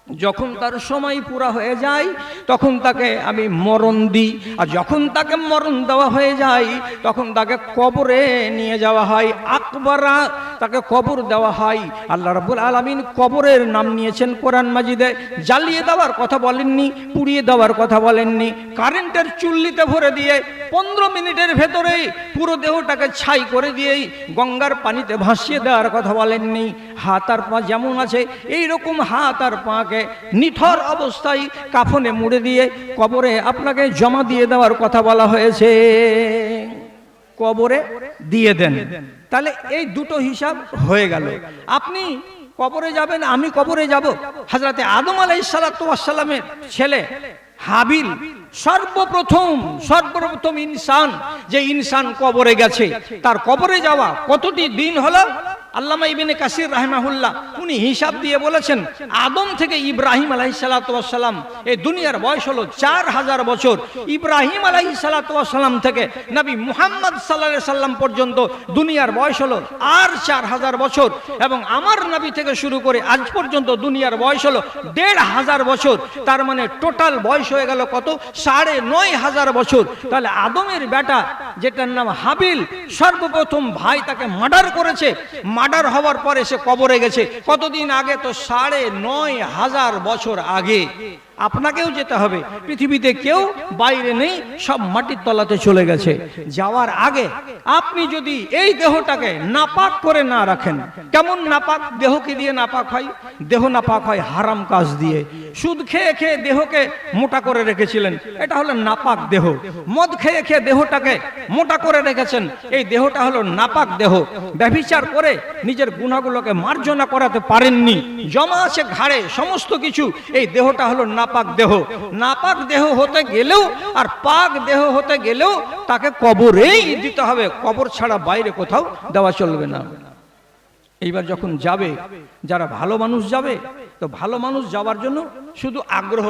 যখন তার সময় পুরা হয়ে যায় তখন তাকে আমি মরণ দিই। আর যখন তাকে মরণ দেওয়া হয়ে যায় তখন তাকে কবরে নিয়ে যাওয়া হয়। আকবরা, তাকে কবর দেওয়া হয়। আল্লাহ রাব্বুল আলামিন কবরের নাম নিয়েছেন কোরআন মাজিদে। জ্বালিয়ে দেওয়ার কথা বলেননি, পুড়িয়ে দেওয়ার কথা বলেননি। কারেন্টের চুল্লিতে ভরে দিয়ে 15 মিনিটের ভেতরেই পুরো দেহটাকে ছাই করে দিয়েই গঙ্গার পানিতে ভাসিয়ে দেওয়ার কথা বলেননি। হাত আর পা যেমন আছে এইরকম হাত আর পাকে নিথর অবস্থায় কাফনে মুড়ে দিয়ে কবরে আপনাকে জমা দিয়ে দেওয়ার কথা বলা হয়েছে। কবরে দিয়ে দেন, তাহলে এই দুটো হিসাব হয়ে গেল। আপনি কবরে যাবেন, আমি কবরে যাব। হযরতে আদম আলাইহিস সালাতু ওয়াস সালামের ছেলে হাবিল সর্বপ্রথম ইনসান, যে ইনসান কবরে গেছে, তার কবরে যাওয়া কতটি দিন হলো? আল্লামা ইবনে কাসির রাহিমাহুল্লাহ উনি হিসাব দিয়ে বলেছেন, আদম থেকে ইব্রাহিম আলাইহিস সালাতু ওয়াস সালাম এই দুনিয়ার বয়স হলো 4000 বছর। ইব্রাহিম আলাইহিস সালাতু ওয়াস সালাম থেকে নবী মুহাম্মদ সাল্লাল্লাহু আলাইহি সাল্লাম পর্যন্ত দুনিয়ার বয়স হলো আর 4000 বছর। এবং আমার নবী থেকে শুরু করে আজ পর্যন্ত দুনিয়ার বয়স হলো 1500 বছর। তার মানে টোটাল বয়স হয়ে গেল কত? 9500 বছর। তাহলে আদমের বেটা যেটার নাম হাবিল, সর্বপ্রথম ভাই তাকে মার্ডার করেছে। মার্ডার হওয়ার পরে সে কবরে গেছে কতদিন আগে? তো 9500 বছর আগে। আপনাকেও যেতে হবে। পৃথিবীতে কেউ বাইরে নেই, সব মাটির তলাতে চলে গেছে। যাওয়ার আগে আপনি যদি এই দেহটাকে নাপাক করে না রাখেন, কেমন নাপাক? দেহকে দিয়ে নাপাক হয়? দেহ নাপাক হয় হারাম কাজ দিয়ে। সুদ খেয়ে খেয়ে দেহকে মোটা করে রেখেছিলেন, এটা হলো নাপাক দেহ। মদ খেয়ে খেয়ে দেহটাকে মোটা করে রেখেছেন, এই দেহটা হলো নাপাক দেহ। ব্যভিচার করে নিজের গুনাহগুলোকে মার্জনা করাতে পারেননি, জমা আছে ঘাড়ে সমস্ত কিছু, এই দেহটা হলো নাপাক দেহ। নাপাক দেহ হতে গেলেও আর পাক দেহ হতে গেলেও তাকে কবরেই দিতে হবে। কবর ছাড়া বাইরে কোথাও দেওয়া চলবে না। এইবার যখন যাবে, যারা ভালো মানুষ যাবে, তো ভালো মানুষ যাওয়ার জন্য শুধু আগ্রহ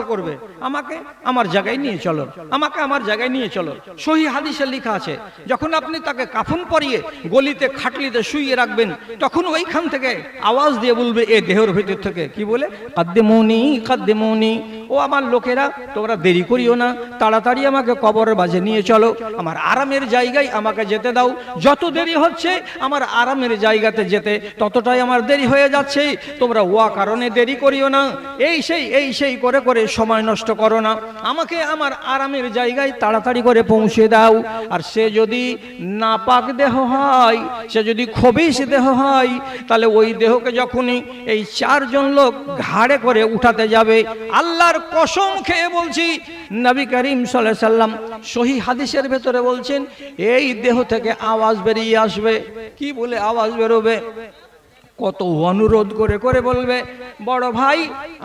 করবে, আমাকে আমার জায়গায় নিয়ে চলো, আমাকে আমার জায়গায় নিয়ে চলো। সহিহ হাদিসে লেখা আছে, যখন আপনি তাকে কাফন পরিয়ে গলিতে খাটলিতে শুইয়ে রাখবেন, তখন ওইখান থেকে আওয়াজ দিয়ে বলবে এ দেহের ভিতর থেকে, কি বলে? কাদ্দিমুনি কাদ্দিমুনি, ও আমার লোকেরা তোমরা দেরি করিও না, তাড়াতাড়ি আমাকে কবরের মাঝে নিয়ে চলো, আমার আরামের জায়গায় আমাকে যেতে দাও। যত দেরি হচ্ছে আমার আরামের জায়গাতে যেতে ততটাই আমার দেরি হয়ে যাচ্ছে, তোমরা ওয়া কারণে দেরি করিও না। এই সেই করে করে সময় নষ্ট করো না, আমাকে আমার আরামের জায়গায় তাড়াতাড়ি করে পৌঁছে দাও। আর সে যদি নাপাক দেহ হয়, সে যদি খবিশ দেহ হয়, তাহলে ওই দেহকে যখনই এই 4 জন লোক ঘাড়ে করে উঠাতে যাবে, আল্লাহর কসম খেয়ে বলছি, নবী করিম সাল্লাল্লাহু আলাইহি সাল্লাম সহিহ হাদিসের ভেতরে বলছেন, এই দেহ থেকে আওয়াজ বেরিয়ে আসবে। কি বলে আওয়াজ বেরোবে? কত অনুরোধ করে করে বলবে, বড় ভাই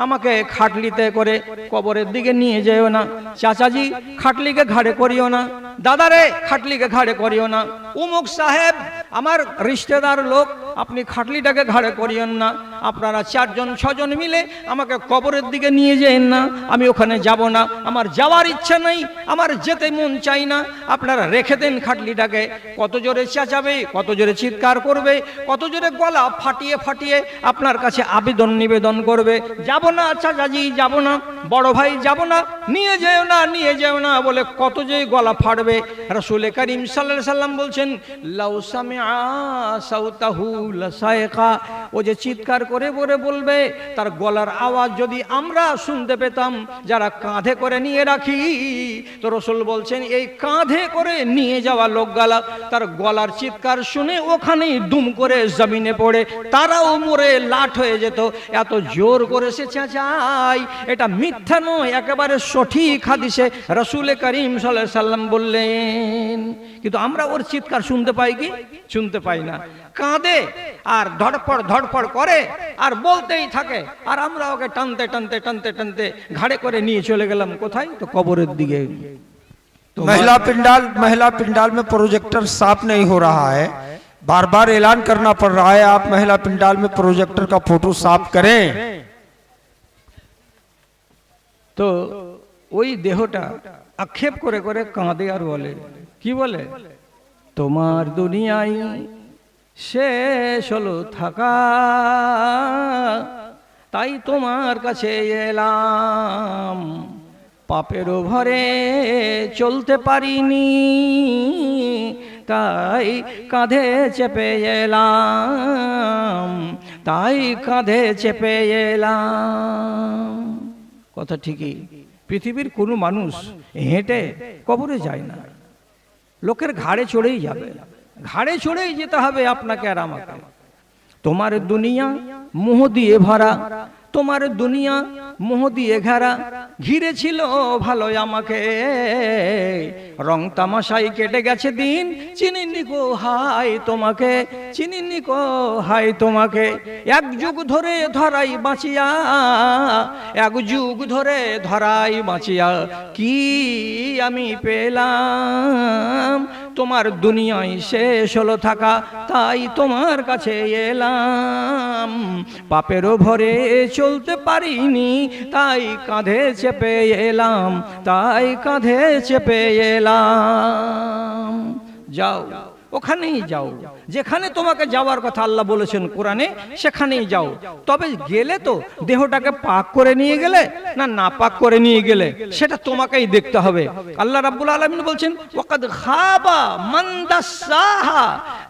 আমাকে খাটলিতে করে কবরের দিকে নিয়ে যেও না, চাচাজি খাটলিকে ঘাড়ে করিও না, দাদারে খাটলিকে ঘাড়ে করিও না, উমুক সাহেব আমার রিশতেদার লোক আপনি খাটলিটাকে ঘাড়ে করিয়েন না, আপনারা 4 জন 6 জন মিলে আমাকে কবরের দিকে নিয়ে যেন না, আমি ওখানে যাব না, আমার যাওয়ার ইচ্ছা নেই, আমার যেতে মন চাই না, আপনারা রেখে দেন খাটলিটাকে। কত জোরে চেঁচাবে, কত জোরে চিৎকার করবে, কত জোরে গলা ফাটিয়ে ফাটিয়ে আপনার কাছে আবেদন নিবেদন করবে, যাব না চাচাজি, যাব না, বড় ভাই যাব না, নিয়ে যেও না, নিয়ে যেও না বলে কত যে গলা ফাটবে। রাসূল করিম সাল্লাল্লাহু আলাইহি সাল্লাম বলছেন, লাউ সামিআ সাউতাহু লাসায়কা, ও যে চিৎকার করে করে বলবে, তার গলার আওয়াজ যদি আমরা শুনতে পেতাম যারা কাঁধে করে নিয়ে রাখি, তো রাসূল বলছেন এই কাঁধে করে নিয়ে যাওয়া লোকগুলা তার গলার চিৎকার শুনে ওখানেই দুম করে জমিনে পড়ে তারাও মরে লাট হয়ে যেত, এত জোর করে সে চেঁচায়। এটা মিথ্যা নয়, একেবারে সঠিক হাদিসে রাসূল করিম সাল্লাল্লাহু আলাইহি সাল্লাম বললেন। কিন্তু আমরা ওর চিৎকার শুনতে পাই কি? শুনতে পাই না। কাঁদে আর ধড়ফড় ধড়ফড় করে আর বলতেই থাকে, আর আমরা ওকে টানতে টানতে টানতে টানতে ঘাড়ে করে নিয়ে চলে গেলাম কোথায়? তো কবরের দিকে। महिला पिंडाल में प्रोजेक्टर साफ नहीं हो रहा है, बार बार ऐलान करना पड़ रहा है, आप महिला पिंडाल में प्रोजेक्टर का फोटो साफ करें। তো ওই দেহটা আক্ষেপ করে করে কাঁদে আর বলে, কি বলে? তোমার দুনিয়ায় শেষ হলো থাকা, তাই তোমার কাছে এলাম, পাপেরও ভরে চলতে পারিনি, তাই কাঁধে চেপে এলাম, তাই কাঁধে চেপে এলাম। কথা ঠিকই। পৃথিবীর কোনো মানুষ হেঁটে কবরে যায় না, লোকের ঘাড়ে চড়েই যাবে, ঘাড়ে চড়েই যেতে হবে আপনাকে আর আমাকে। তোমার দুনিয়া মোহ দিয়ে ভরা, তোমার দুনিয়া মোহ দিয়ে ঘেরা, ঘিরেছিল ভালো আমাকে, রং তামাশাই কেটে গেছে দিন, চিনিনি গো হাই তোমাকে, চিনিনি গো হাই তোমাকে। এক যুগ ধরে ধরাই বাঁচিয়া, এক যুগ ধরে ধরাই বাঁচিয়া, কি আমি পেলাম, তোমার দুনিয়ায় শেষ হলো থাকা, তাই তোমার কাছে এলাম, পাপেরও ভরে চলতে পারিনি, তাই কাঁধে চেপে এলাম, তাই কাঁধে চেপে এলাম। যাও, ওখানেই যাও, যেখানে তোমাকে যাওয়ার কথা আল্লাহ বলেছেন কোরআনে, সেখানেই যাও। তবে গেলে তো দেহটাকে পাক করে নিয়ে গেলে না না পাক করে নিয়ে গেলে, সেটা তোমাকেই দেখতে হবে। আল্লাহ রাব্বুল আলামিন বলছেন, ওয়াকাদ খাবা মান দাসাহা,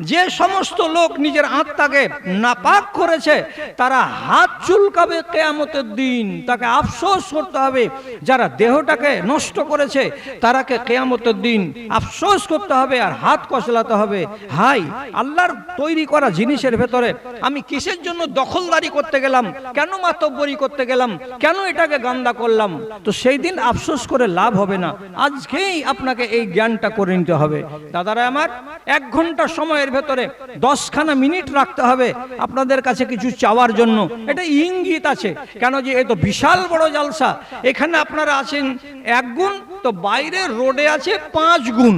যে সমস্ত লোক নিজের আত্মাকে নাপাক করেছে তারা হাত চুলকাবে কিয়ামতের দিন, তাকে আফসোস করতে হবে। যারা দেহটাকে নষ্ট করেছে তারাকে কিয়ামতের দিন আফসোস করতে হবে আর হাত কসলাতে হবে। হাই, আল্লাহর তৈরি করা জিনিসের ভেতরে আমি কিসের জন্য দখলদারি করতে গেলাম, কেন মাতব্বরি করতে গেলাম, কেন এটাকে গান্দা করলাম? তো সেই দিন আফসোস করে লাভ হবে না, আজকেই আপনাকে এই জ্ঞানটা করে নিতে হবে। দাদারা আমার, 1 ঘন্টা সময়ের ভেতরে 10খানা মিনিট রাখতে হবে আপনাদের কাছে কিছু চাওয়ার জন্য। এটা ইঙ্গিত আছে, কেন যে এ তো বিশাল বড় জালসা। এখানে আপনারা আছেন 1 গুণ, তো বাইরে রোডে আছে 5 গুণ,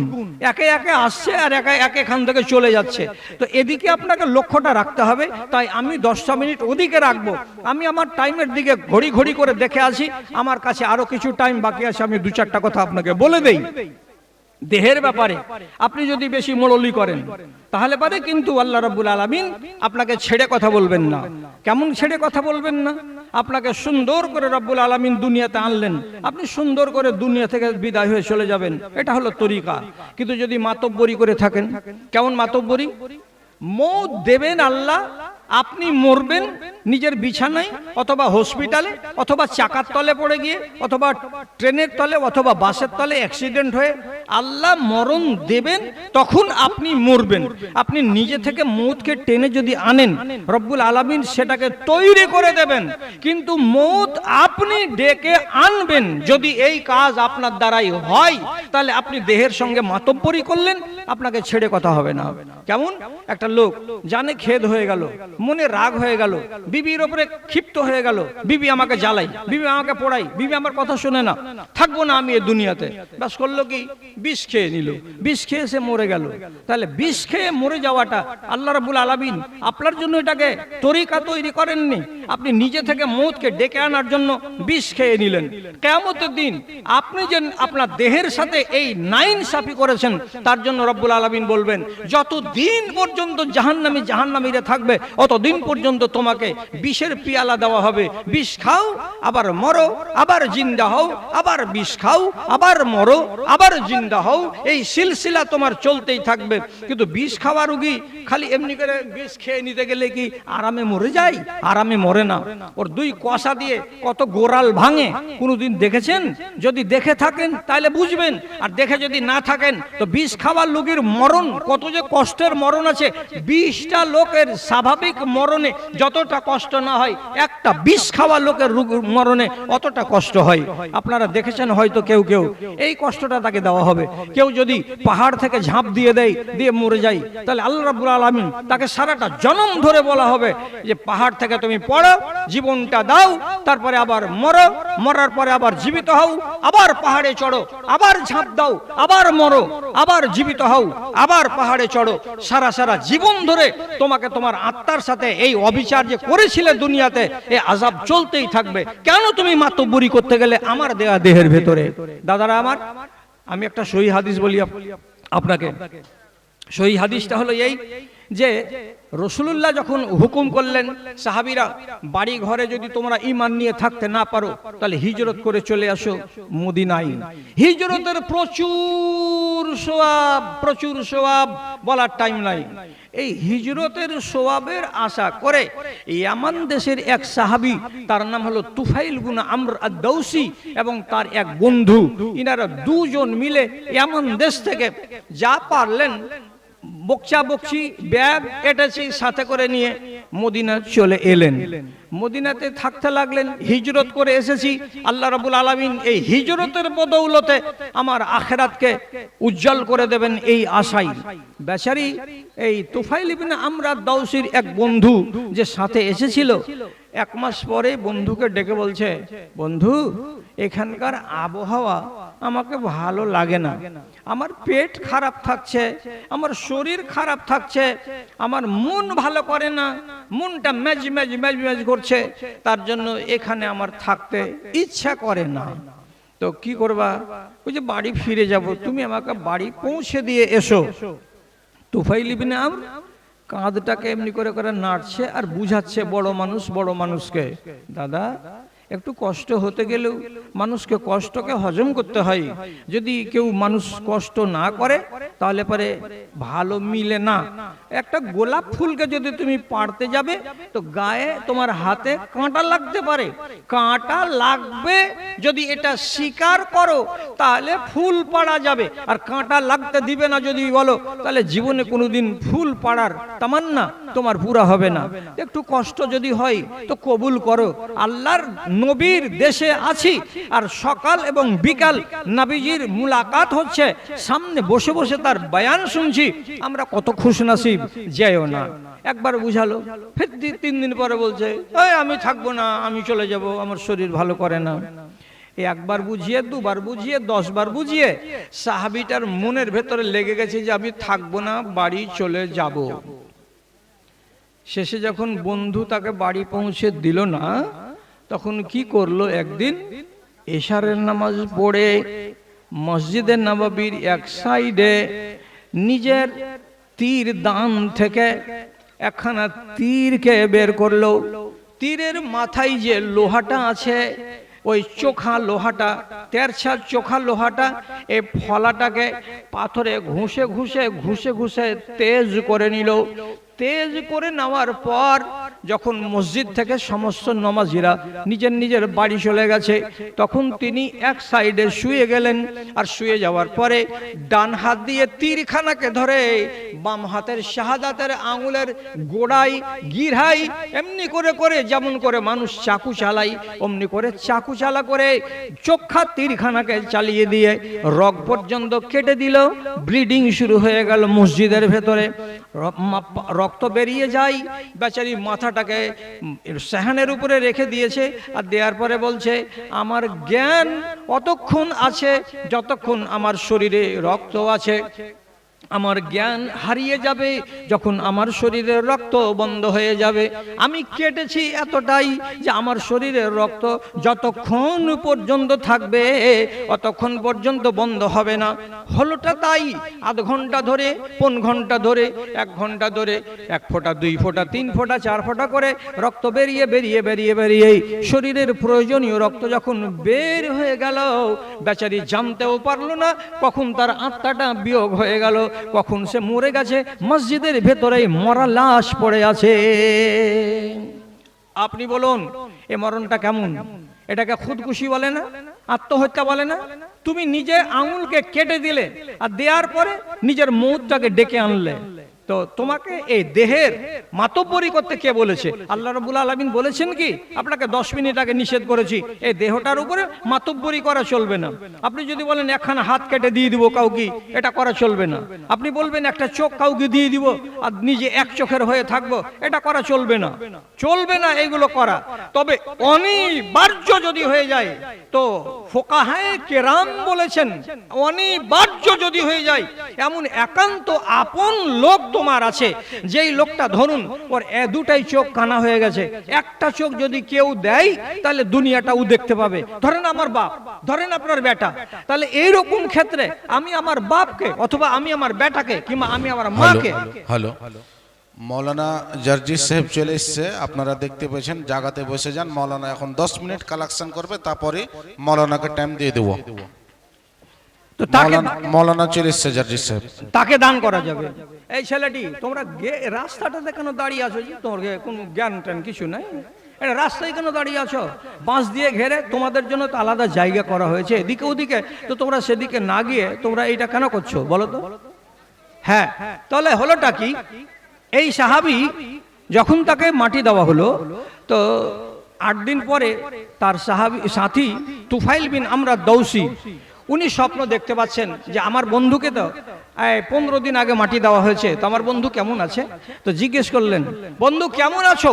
একে একে আসছে আর একে একে এখান থেকে চলে যাচ্ছে। তো এদিকে আপনাকে লক্ষ্যটা রাখতে হবে। তাই আমি 10টা মিনিট ওদিকে রাখবো। আমি আমার টাইমের দিকে ঘড়ি ঘড়ি করে দেখে আসি, আমার কাছে আরো কিছু টাইম বাকি আছে। আমি 2-4টা কথা আপনাকে বলে দেই দেহের ব্যাপারে। আপনি যদি বেশি মোড়লি করেন তাহলে পারে কিন্তু আল্লাহ রাব্বুল আলামিন আপনাকে ছেড়ে কথা বলবেন না। কেমন ছেড়ে কথা বলবেন না? আপনাকে সুন্দর করে রব্বুল আলামিন দুনিয়াতে আনলেন, আপনি সুন্দর করে দুনিয়া থেকে বিদায় হয়ে চলে যাবেন, এটা হলো তরিকা। কিন্তু যদি মাতব্বরি করে থাকেন, কেমন মাতব্বরি? মৌত দেবেন আল্লাহ, আপনি মরবেন নিজের বিছানায় অথবা হসপিটালে অথবা চাকার তলে পড়ে গিয়ে অথবা ট্রেনের তলে অথবা বাসের তলে অ্যাক্সিডেন্ট হয়ে আল্লাহ মরণ দেবেন, তখন আপনি মরবেন। আপনি নিজে থেকে মৌতকে টেনে যদি আনেন, রব্বুল আলামিন সেটাকে তৈরি করে দেবেন। কিন্তু মৌত আপনি ডেকে আনবেন। যদি এই কাজ আপনার দ্বারাই হয়, তাহলে আপনি দেহের সঙ্গে মাতব্বরি করলেন, আপনাকে ছেড়ে কথা হবে না। কেমন? একটা লোক জানে খেদ হয়ে গেল, মনে রাগ হয়ে গেল, বিবির উপরে ক্ষিপ্ত হয়ে গেল, বিবি আমাকে জ্বালাই, বিবি আমাকে পোড়াই, বিবি আমার কথা শুনে না, থাকবো না আমি এই দুনিয়াতে। বাস করলো কি? বিষ খেয়ে নিল, বিষ খেয়ে সে মরে গেল। তাহলে বিষ খেয়ে মরে যাওয়াটা আল্লাহ রাব্বুল আলামিন আপনার জন্য এটাকে তরিকা তৈরি করেননি, আপনি নিজে থেকে মৌতকে ডেকে আনার জন্য বিষ খেয়ে নিলেন। কিয়ামতের দিন আপনি যে আপনার দেহের সাথে এই নাইনসাফি করেছেন, তার জন্য রব্বুল আলামিন বলবেন, যতদিন পর্যন্ত জাহান্নামীরা থাকবে অতদিন পর্যন্ত তোমাকে বিষের পিয়ালা দেওয়া হবে। বিষ খাও আবার মরো, আবার জিন্দা হও, আবার বিষ খাও আবার মরো, আবার জিন্দা হও। এই সিলসিলা তোমার চলতেই থাকবে। কিন্তু বিষ খাওয়া রোগী খালি এমনি করে বিষ খেয়ে নিতে গেলে কি আরামে মরে যায়? আরামে মরে ধরে না, ওর দুই কষা দিয়ে কত গোড়াল ভাঙে কোনোদিন দেখেছেন? যদি দেখে থাকেন তাহলে বুঝবেন, আর দেখে যদি না থাকেন তো বিষ খাওয়ার লোকের মরণ কত যে কষ্টের মরণ আছে। 20টা লোকের স্বাভাবিক মরণে যতটা কষ্ট না হয়, একটা বিষ খাওয়ার লোকের মরণে অতটা কষ্ট হয়। আপনারা দেখেছেন হয়তো কেউ কেউ, এই কষ্টটা তাকে দেওয়া হবে। কেউ যদি পাহাড় থেকে ঝাঁপ দিয়ে দেয়, দিয়ে মরে যায়, তাহলে আল্লাহ রাব্বুল আলামিন তাকে সারাটা জনম ধরে বলা হবে যে পাহাড় থেকে তুমি পড়ো, জীবনটা দাও, তারপরে আবার মরো, মরার পরে আবার জীবিত হও, আবার পাহাড়ে চড়ো, আবার ঝাঁপ দাও, আবার মরো, আবার জীবিত হও, আবার পাহাড়ে চড়ো। সারা সারা জীবন ধরে তোমাকে তোমার আত্মার সাথে এই অবিচার যে করেছিলে দুনিয়াতে, এই আযাব চলতেই থাকবে। কেন তুমি মাতব্বরি করতে গেলে আমার দেয়া দেহের ভেতরে? দাদারা আমার, আমি একটা সহিহ হাদিস বলি আপনাকে। সহিহ হাদিসটা হলো এই যে রাসূলুল্লাহ যখন হুকুম করলেন, সাহাবীরা বাড়ি ঘরে যদি তোমরা ঈমান নিয়ে থাকতে না পারো তাহলে হিজরত করে চলে আসো মদিনায়। হিজরতের প্রচুর সওয়াব বলার টাইম নাই। এই হিজরতের সওয়াবের আশা করে ইয়ামান দেশের এক সাহাবী, তার নাম হলো তুফাইল ইবনে আমর আদ-দাউসি, এবং তার এক বন্ধু, ইনারা দুজন মিলে ইয়ামান দেশ থেকে যা পারলেন বকচা বকচি ব্যাগ এটাছি সাথে করে নিয়ে মদিনা চলে এলেন। মদিনাতে থাকতে লাগলেন। হিজরত করে এসেছি, আল্লাহ রাব্বুল আলামিন এই হিজরতের বদৌলতে আমার আখিরাতকে উজ্জ্বল করে দেবেন এই আশাই বেচারি এই তুফাইল ইবনে আমর আদ-দাউসির এক বন্ধু যে সাথে এসেছিল, 1 মাস পরে বন্ধুকে ডেকে বলছে, বন্ধু এখানকার আবহাওয়া আমাকে ভালো লাগে না, আমার পেট খারাপ থাকছে, আমার শরীর খারাপ থাকছে, আমার মন ভালো করে না, মনটা মেজ মেজ মেজ মেজ করছে, তার জন্য এখানে আমার থাকতে ইচ্ছা করে না। তো কি করবা? ওই যে বাড়ি ফিরে যাব, তুমি আমাকে বাড়ি পৌঁছে দিয়ে এসো। তুফাইল ইবনে আমর কাঁধটাকে এমনি করে করে নাড়ছে আর বুঝাচ্ছে বড় মানুষকে, দাদা একটু কষ্ট হতে গেলেও মানুষকে কষ্টকে হজম করতে হয়। যদি কেউ মানুষ কষ্ট না করে তাহলে পরে ভালো মিলে না। একটা গোলাপ ফুলকে যদি তুমি পাড়তে যাবে তো গায়ে তোমার হাতে কাঁটা লাগতে পারে, কাঁটা লাগবে, যদি এটা স্বীকার করো তাহলে ফুল পাড়া যাবে, আর কাঁটা লাগতে দিবে না যদি বলো তাহলে জীবনে কোনোদিন ফুল পাড়ার তামান্না তোমার পুরা হবে না। একটু কষ্ট যদি হয় তো কবুল করো। আল্লাহর নবীর দেশে আছি আর সকাল এবং বিকাল নবীজির মুলাকাত হচ্ছে, সামনে বসে বসে তার বয়ান শুনছি, আমরা কত খুশনসিব। যেও না। একবার বুঝালো, ফের 3 দিন পরে বলছে আমি থাকবো না, আমি চলে যাব, আমার শরীর ভালো করে না। একবার বুঝিয়ে, 2 বার বুঝিয়ে, 10 বার বুঝিয়ে সাহাবীটার মনের ভেতরে লেগে গেছে যে আমি থাকবো না, বাড়ি চলে যাব। শেষে যখন বন্ধু তাকে বাড়ি পৌঁছে দিল না, তখন কি করলো, একদিন এশারের নামাজ পড়ে মসজিদে নববীর এক সাইডে নিজের তীর দান থেকে একখানা তীরকে বের করলো। তীরের মাথায় যে লোহাটা আছে, ওই চোখা লোহাটা, তেরছা চোখা লোহাটা, এই ফলাটাকে পাথরে ঘুষে ঘুষে ঘুষে ঘুষে তেজ করে নিল। তেজ করে নেওয়ার পর যখন মসজিদ থেকে সমস্ত নামাজিরা নিজের নিজের বাড়ি চলে গেছে, তখন তিনি এক সাইডে শুয়ে গেলেন। আর শুয়ে যাওয়ার পরে ডান হাত দিয়ে তীরখানাকে ধরে বাম হাতের শাহাদাতের আঙুলের গোড়ায় গিরাই এমনি করে করে, যেমন করে মানুষ চাকু চালাই অমনি করে চাকু চালা করে চোখা তীরখানাকে চালিয়ে দিয়ে রগ পর্যন্ত কেটে দিল। ব্লিডিং শুরু হয়ে গেল মসজিদের ভেতরে, রক্ত বেরিয়ে যায়। বেচারি মাথাটাকে সাহানের উপরে রেখে দিয়েছে, আর দেওয়ার পরে বলছে আমার জ্ঞান অতক্ষণ আছে যতক্ষণ আমার শরীরে রক্ত আছে, আমার জ্ঞান হারিয়ে যাবে যখন আমার শরীরের রক্ত বন্ধ হয়ে যাবে। আমি কেটেছি এতটাই যে আমার শরীরের রক্ত যতক্ষণ পর্যন্ত থাকবে অতক্ষণ পর্যন্ত বন্ধ হবে না। হলোটা তাই, আধ ঘন্টা ধরে, 1 ঘন্টা ধরে, 1 ঘন্টা ধরে 1 ফোঁটা, 2 ফোঁটা, 3 ফোঁটা, 4 ফোঁটা করে রক্ত বেরিয়ে বেরিয়ে বেরিয়ে বেরিয়ে শরীরের প্রয়োজনীয় রক্ত যখন বের হয়ে গেল, বেচারি জানতেও পারলো না কখন তার আত্মাটা বিয়োগ হয়ে গেল, কখন সে মরে গেছে। মসজিদের ভেতরে মরা লাশ পড়ে আছে। আপনি বলুন এ মরণটা কেমন? এটাকে খুদকুশি বলে না, আত্মহত্যা বলে না? তুমি নিজে আঙুলকে কেটে দিলে আর দেওয়ার পরে নিজের মৌতটাকে ডেকে আনলে, তো তোমাকে এই দেহের মাতব্বরি করতে কে বলেছে? আল্লাহ রাব্বুল আলামিন বলেছেন কি আপনাকে 10 মিনিট আগে নিষেধ করেছি এই দেহটার উপরে মাতব্বরি করা চলবে না। আপনি যদি বলেন একখানা হাত কেটে দিয়ে দিব কাউকে, এটা করা চলবে না। আপনি বলবেন একটা চোখ কাউকে দিয়ে দিব আর নিজে এক চোখের হয়ে থাকবো, এটা করা চলবে না, চলবে না এগুলো করা। তবে অনিবার্য যদি হয়ে যায় তো ফোকাহায়ে কেরাম বলেছেন অনিবার্য যদি হয়ে যায়, এমন একান্ত আপন লোক তোমার আছে যেই লোকটা ধরুন ওর দুটাই চোখ কানা হয়ে গেছে, একটা চোখ যদি কেউ দেয় তাহলে দুনিয়াটা ও দেখতে পাবে। ধরেন আমার বাপ, ধরেন আপনার বেটা, তাহলে এইরকম ক্ষেত্রে আমি আমার বাপকে অথবা আমি আমার বেটাকে কিংবা আমি আমার মাকে। হ্যালো, মৌলানা জার্জিস সাহেব চলে এসছে, আপনারা দেখতে পেয়েছেন। জায়গাতে বসে যান, মৌলানা এখন 10 মিনিট কালেকশন করবে, তারপরে মৌলানাকে টাইম দিয়ে দেবো। তো তাকে মৌলানা চলে এসছে জার্জিস সাহেব, তাকে দান করা যাবে। এই ছেলেটি তোমরা রাস্তাটাতে কেন দাঁড়িয়ে আছো? তোমার কোনো জ্ঞান ট্যান কিছু নাই, এটা রাস্তায় কেন দাঁড়িয়ে আছো? বাঁশ দিয়ে ঘেরে তোমাদের জন্য তো আলাদা জায়গা করা হয়েছে এদিকে ওদিকে, তো তোমরা সেদিকে না গিয়ে তোমরা এইটা কেন করছো বলো তো? হ্যাঁ, তাহলে হলোটা কি? এই সাহাবী যখন তাকে মাটি দেওয়া হলো, তো 8 দিন পরে তার সাথী তুফাইল বিন আমরা দৌসি, উনি স্বপ্ন দেখতে পাচ্ছেন যে আমার বন্ধুকে তো 15 দিন আগে মাটি দেওয়া হয়েছে, তো আমার বন্ধু কেমন আছে? তো জিজ্ঞেস করলেন, বন্ধু কেমন আছো?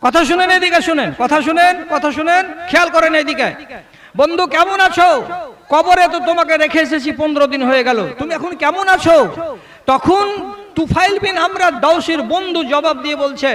কথা শুনেন, এদিকে শুনেন, কথা শুনেন, কথা শুনেন, খেয়াল করেন এদিকে। বন্ধু কেমন আছো? কবরে তো তোমাকে রেখে এসেছি 15 দিন হয়ে গেল, তুমি এখন কেমন আছো? তখন তুফাইল বিন আমরা দৌসির বন্ধু জবাব দিয়ে বলছে,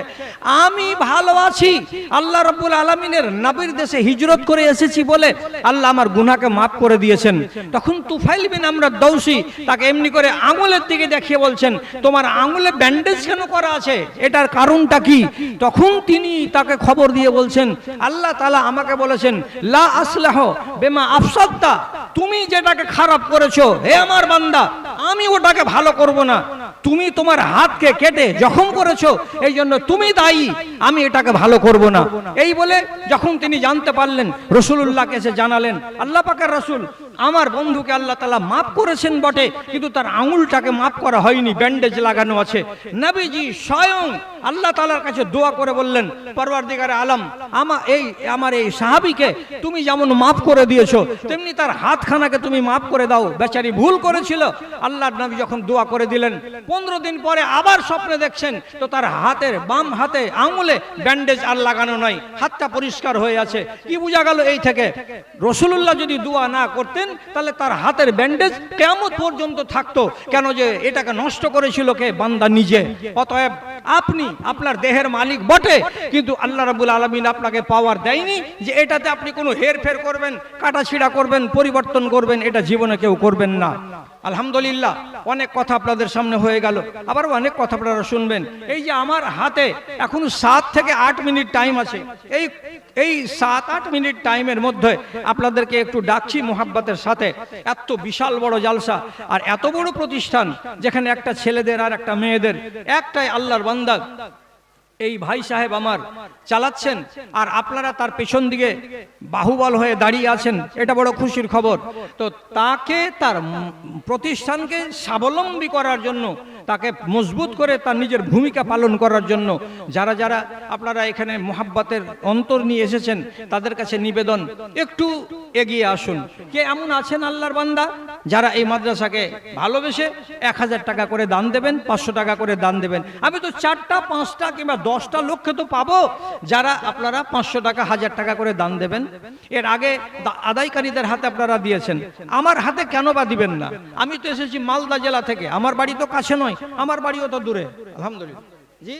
আমি ভালো আছি, আল্লাহ রাব্বুল আলামিনের নবীর দেশে হিজরত করে এসেছি বলে আল্লাহ আমার গুনাহকে মাফ করে দিয়েছেন। তখন তুফাইল বিন আমরা দৌসি তাকে এমনি করে আঙুলের দিকে দেখিয়ে বলছেন, তোমার আঙুলে ব্যান্ডেজ কেন করা আছে, এটার কারণটা কি? তখন তিনি তাকে খবর দিয়ে বলছেন, আল্লাহ তাআলা আমাকে বলেছেন, লা আসলাহ বিমা আফসাদতা, তুমি যেটাকে খারাপ করেছো হে আমার বান্দা, আমি ওটাকে ভালো করব না। তুমি তোমার হাতকে কেটে জখম করেছো, এই জন্য তুমি দায়ী, আমি এটাকে ভালো করব না। এই বলে যখন তিনি জানতে পারলেন, রাসূলুল্লাহকে এসে জানালেন, আল্লাহ পাকের রাসূল, আমার বন্ধুকে আল্লাহ তাআলা মাফ করেছেন বটে, কিন্তু তার আঙুলটাকে মাফ করা হয়নি, ব্যান্ডেজ লাগানো আছে। নবীজি স্বয়ং আল্লাহ তাআলার কাছে দোয়া করে বললেন, পরওয়ারদিগারে আলম, আমার এই সাহাবীকে তুমি যেমন মাফ করে দিয়েছো, তেমনি তার হাতখানাকে তুমি মাফ করে দাও, বেচারি ভুল করেছিল। আল্লাহর নবী যখন দোয়া করে দিলেন, 15 দিন পরে আবার স্বপ্নে দেখছেন তো তার হাতের বাম হাতে আঙুলে ব্যান্ডেজ আর লাগানো নাই, হাতটা পরিষ্কার হয়ে আছে। কি বোঝা গেল এই থেকে? রাসূলুল্লাহ যদি দোয়া না করতেন তাহলে তার হাতের ব্যান্ডেজ কিয়ামত পর্যন্ত থাকতো। কেন? যে এটাকে নষ্ট করেছিল কে? বান্দা নিজে। অতএব আপনি আপনার দেহের মালিক বটে, কিন্তু আল্লাহ রাব্বুল আলামিন আপনাকে পাওয়ার দেয়নি যে এটাতে আপনি কোনো হেরফের করবেন, কাটাছিড়া করবেন, পরিবর্তন করবেন, এটা জীবনে কেউ করবেন না। আলহামদুলিল্লাহ, অনেক কথা আপনাদের সামনে হয়ে গেল, আবার অনেক কথা আপনারা শুনবেন। এই যে আমার হাতে এখন 7 থেকে 8 মিনিট টাইম আছে, এই 7-8 মিনিট টাইমের মধ্যে আপনাদেরকে একটু ডাকছি মোহাব্বতের সাথে। এত বিশাল বড় জালসা আর এত বড় প্রতিষ্ঠান, যেখানে একটা ছেলেদের আর একটা মেয়েদের, একটাই আল্লাহর বান্দা এই ভাই সাহেব আমার চালাচ্ছেন, আর আপনারা তার পেছন দিকে বাহুবল হয়ে দাঁড়িয়ে আছেন, এটা বড় খুশির খবর। তো তাকে, তার প্রতিষ্ঠানকে স্বাবলম্বী করার জন্য, তাকে মজবুত করে তার নিজের ভূমিকা পালন করার জন্য যারা যারা আপনারা এখানে মোহাব্বতের অন্তর নিয়ে এসেছেন, তাদের কাছে নিবেদন, একটু এগিয়ে আসুন। কে এমন আছেন আল্লাহর বান্দা যারা এই মাদ্রাসাকে ভালোবেসে 1000 টাকা করে দান দেবেন, 500 টাকা করে দান দেবেন? আমি তো 4টা 5টা কিংবা 10টা লোককে তো পাবো যারা আপনারা 500 টাকা 1000 টাকা করে দান দেবেন। এর আগে আদায়কারীদের হাতে আপনারা দিয়েছেন, আমার হাতে কেন বা দিবেন না? আমি তো এসেছি মালদা জেলা থেকে, আমার বাড়ি তো কাছে নয়, আমার বাড়িও তো দূরে। আলহামদুলিল্লাহ, জি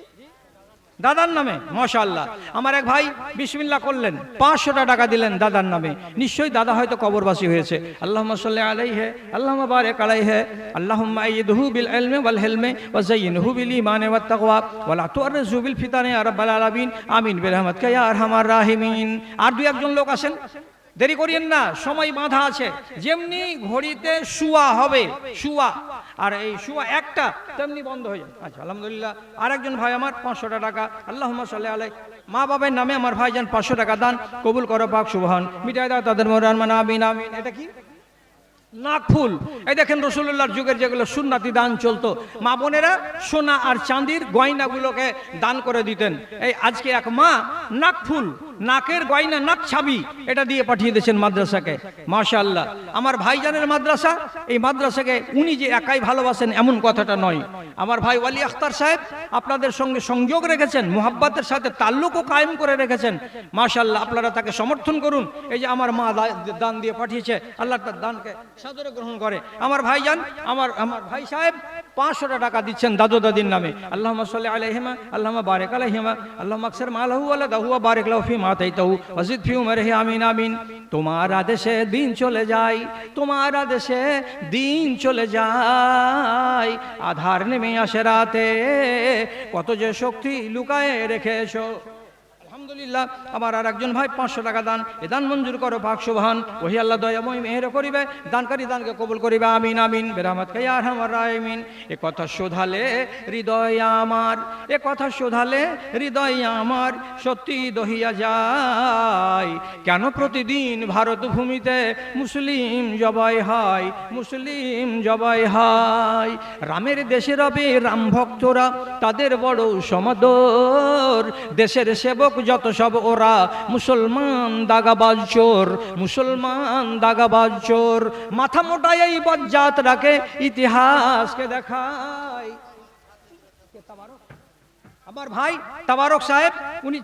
দাদার নামে মাশাআল্লাহ। আমার এক ভাই বিসমিল্লাহ করলেন, 500 টাকা দিলেন দাদার নামে, নিশ্চয়ই দাদা হয়তো কবরবাসী হয়েছে। আল্লাহুম্মা সাল্লি আলাইহি আল্লাহুম্মা বারিক আলাইহি আল্লাহুম্মা আইয়িদহু বিল ইলমি ওয়াল হিলমি ওয়া যায়্যিনহু বিল ঈমানি ওয়াত তাকওয়া ওয়া লা তুররিজু বিল ফিতানি ইয়া রাব্বাল আলামিন আমিন বিরহমাতিকা ইয়া আরহামার রাহিমিন। আর দুই একজন লোক আছেন, দেরি করিয়েন না, সময় বাঁধা আছে। যেমনি ঘড়িতে শুয়া হবে, শুয়া আর এই শুয়া একটা তেমনি বন্ধ হয়ে যায়। আচ্ছা আলহামদুলিল্লাহ। আরেকজন ভাই আমার 500 টাকা, আল্লাহুম্মা সাল্লি আলাইহি, মা বাবার নামে আমার ভাইজান 500 টাকা দান কবুল করো পাক সুবহান, মিটায় দাও তাদের মরার মান, আমিন আমিন। এটা কি নাকফুল? এই দেখেন রাসূলুল্লাহর যুগের যেগুলো সুন্নাতি দান চলতো, মা বোনেরা সোনা আর চাঁদির গয়নাগুলোকে দান করে দিতেন। এই আজকে এক মা নাকফুল, নাকের গয়না, নাক ছাবি, এটা দিয়ে পাঠিয়ে দিয়েছেন মাদ্রাসাকে। মাশাআল্লাহ। আমার ভাইজানের মাদ্রাসা, এই মাদ্রাসাকে উনি যে একাই ভালোবাসেন এমন কথাটা নয়। আমার ভাই ওয়ালি আখতার সাহেব আপনাদের সঙ্গে সংযোগ রেখেছেন, মুহাব্বতের সাথে তাল্লুকও কায়েম করে রেখেছেন। মাশাআল্লাহ, আপনারা তাকে সমর্থন করুন। এই যে আমার মা দান দিয়ে পাঠিয়েছে, আল্লাহ তার দানকে সাদরে গ্রহণ করে। আমার ভাইজান, আমার ভাই সাহেব 500 টাকা দিচ্ছেন দাদু দাদির নামে। আল্লাহুম্মা সাল্লি আলাইহিমা, আল্লাহুম্মা বারিক আলাইহিমা, আল্লাহুম্মা আকসির মালাহু ওয়া লাদাহু ওয়া বারিক লাহু ফিমা আতাইতাহু ওয়াজিদ ফি উমরিহি, আমিন আমিন। তোমার আদেশে দিন চলে যায়, তোমার আদেশে দিন চলে যায়, আধার নেমে আসে রাতে, কত যে শক্তি লুকায়ে রেখেছো। আলহামদুলিল্লাহ। আমার আর একজন ভাই 500 টাকা দান, এ দান মঞ্জুর করো পাক সুবহান, ওহি আল্লাহ দয়াময় মেহের করিবে, দানকারী দানকে কবুল করিবে, আমিন আমিন বিরহমাতিকা ইয়া আরহামার রাহিমিন। এ কথা শোধালে হৃদয় আমার, এ কথা শোধালে হৃদয় আমার সত্যি দহিয়া যায়, কেন প্রতিদিন ভারত ভূমিতে মুসলিম জবাই হয়, মুসলিম জবাই হয়। রামের দেশে রবে রাম ভক্তরা, তাদের বড় সমাদর, দেশের সেবক যত সব ওরা মুসলমান দাগাবাজ চোর, মুসলমান দাগাবাজ চোর। মাথা মোটা এই বজ্জাত রাখে, ইতিহাসকে দেখায়। আমার ভাই তাবারক সাহেব উনি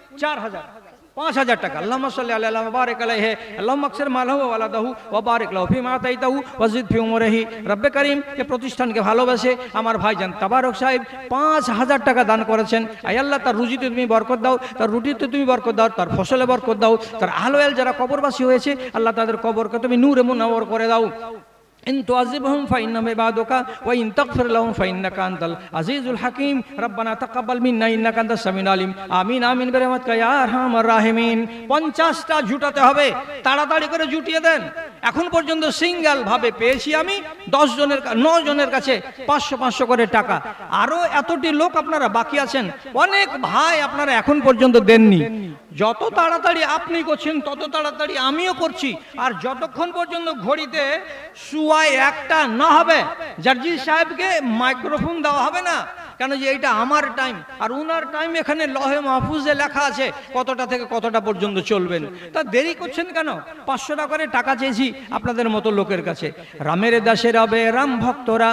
5,000 টাকা, আল্লাহুম্মা সাল্লি আলাইহি ওয়া বারিক আলাইহি, আল্লাহুম্মা আকসির মালাহু ওয়া লাদাহু ওয়া বারিক লাহু ফিমা আতাইতাহু ওয়াজিদ ফি উমরিহি। রব্বে কারীম এই প্রতিষ্ঠানকে ভালোবাসে আমার ভাইজান তাবারক সাহেব 5,000 টাকা দান করেছেন। আয় আল্লাহ তার রুজিতে তুমি বরকত দাও, তার রুটিতে তুমি বরকত দাও, তার ফসলে বরকত দাও, তার আহলে যারা কবরবাসী হয়েছে আল্লাহ তাদের কবরকে তুমি নূরে মুনাওয়ার করে দাও। إن تعذبهم فإنهم عبادك وإن تغفر لهم فإنك أنت العزيز الحكيم ربنا تقبل منا إنك أنت السميع العليم آمين آمين برحمتك يا أرحم الراحمين 50টা জুটাতে হবে, তাড়াতাড়ি করে জুটিয়ে দেন। এখন পর্যন্ত সিঙ্গেল ভাবে পেয়েছি আমি 9 জনের কাছে 500 করে টাকা। আরো এতটি লোক আপনারা বাকি আছেন, অনেক ভাই আপনারা এখন পর্যন্ত দেননি। যত তাড়াতাড়ি আপনি করছেন তত তাড়াতাড়ি আমিও করছি। আর যতক্ষণ পর্যন্ত ঘড়িতে শুয়ায় একটা না হবে, জার্জি সাহেবকে মাইক্রোফোন দেওয়া হবে না, কেন যে এইটা আমার টাইম আর উনার টাইম এখানে লহে মাহফুজে লেখা আছে কতটা থেকে কতটা পর্যন্ত চলবেন। তা দেরি করছেন কেন? 500 টাকা করে টাকা চেয়েছি আপনাদের মতো লোকের কাছে। রামের দেশে রবে রাম ভক্তরা,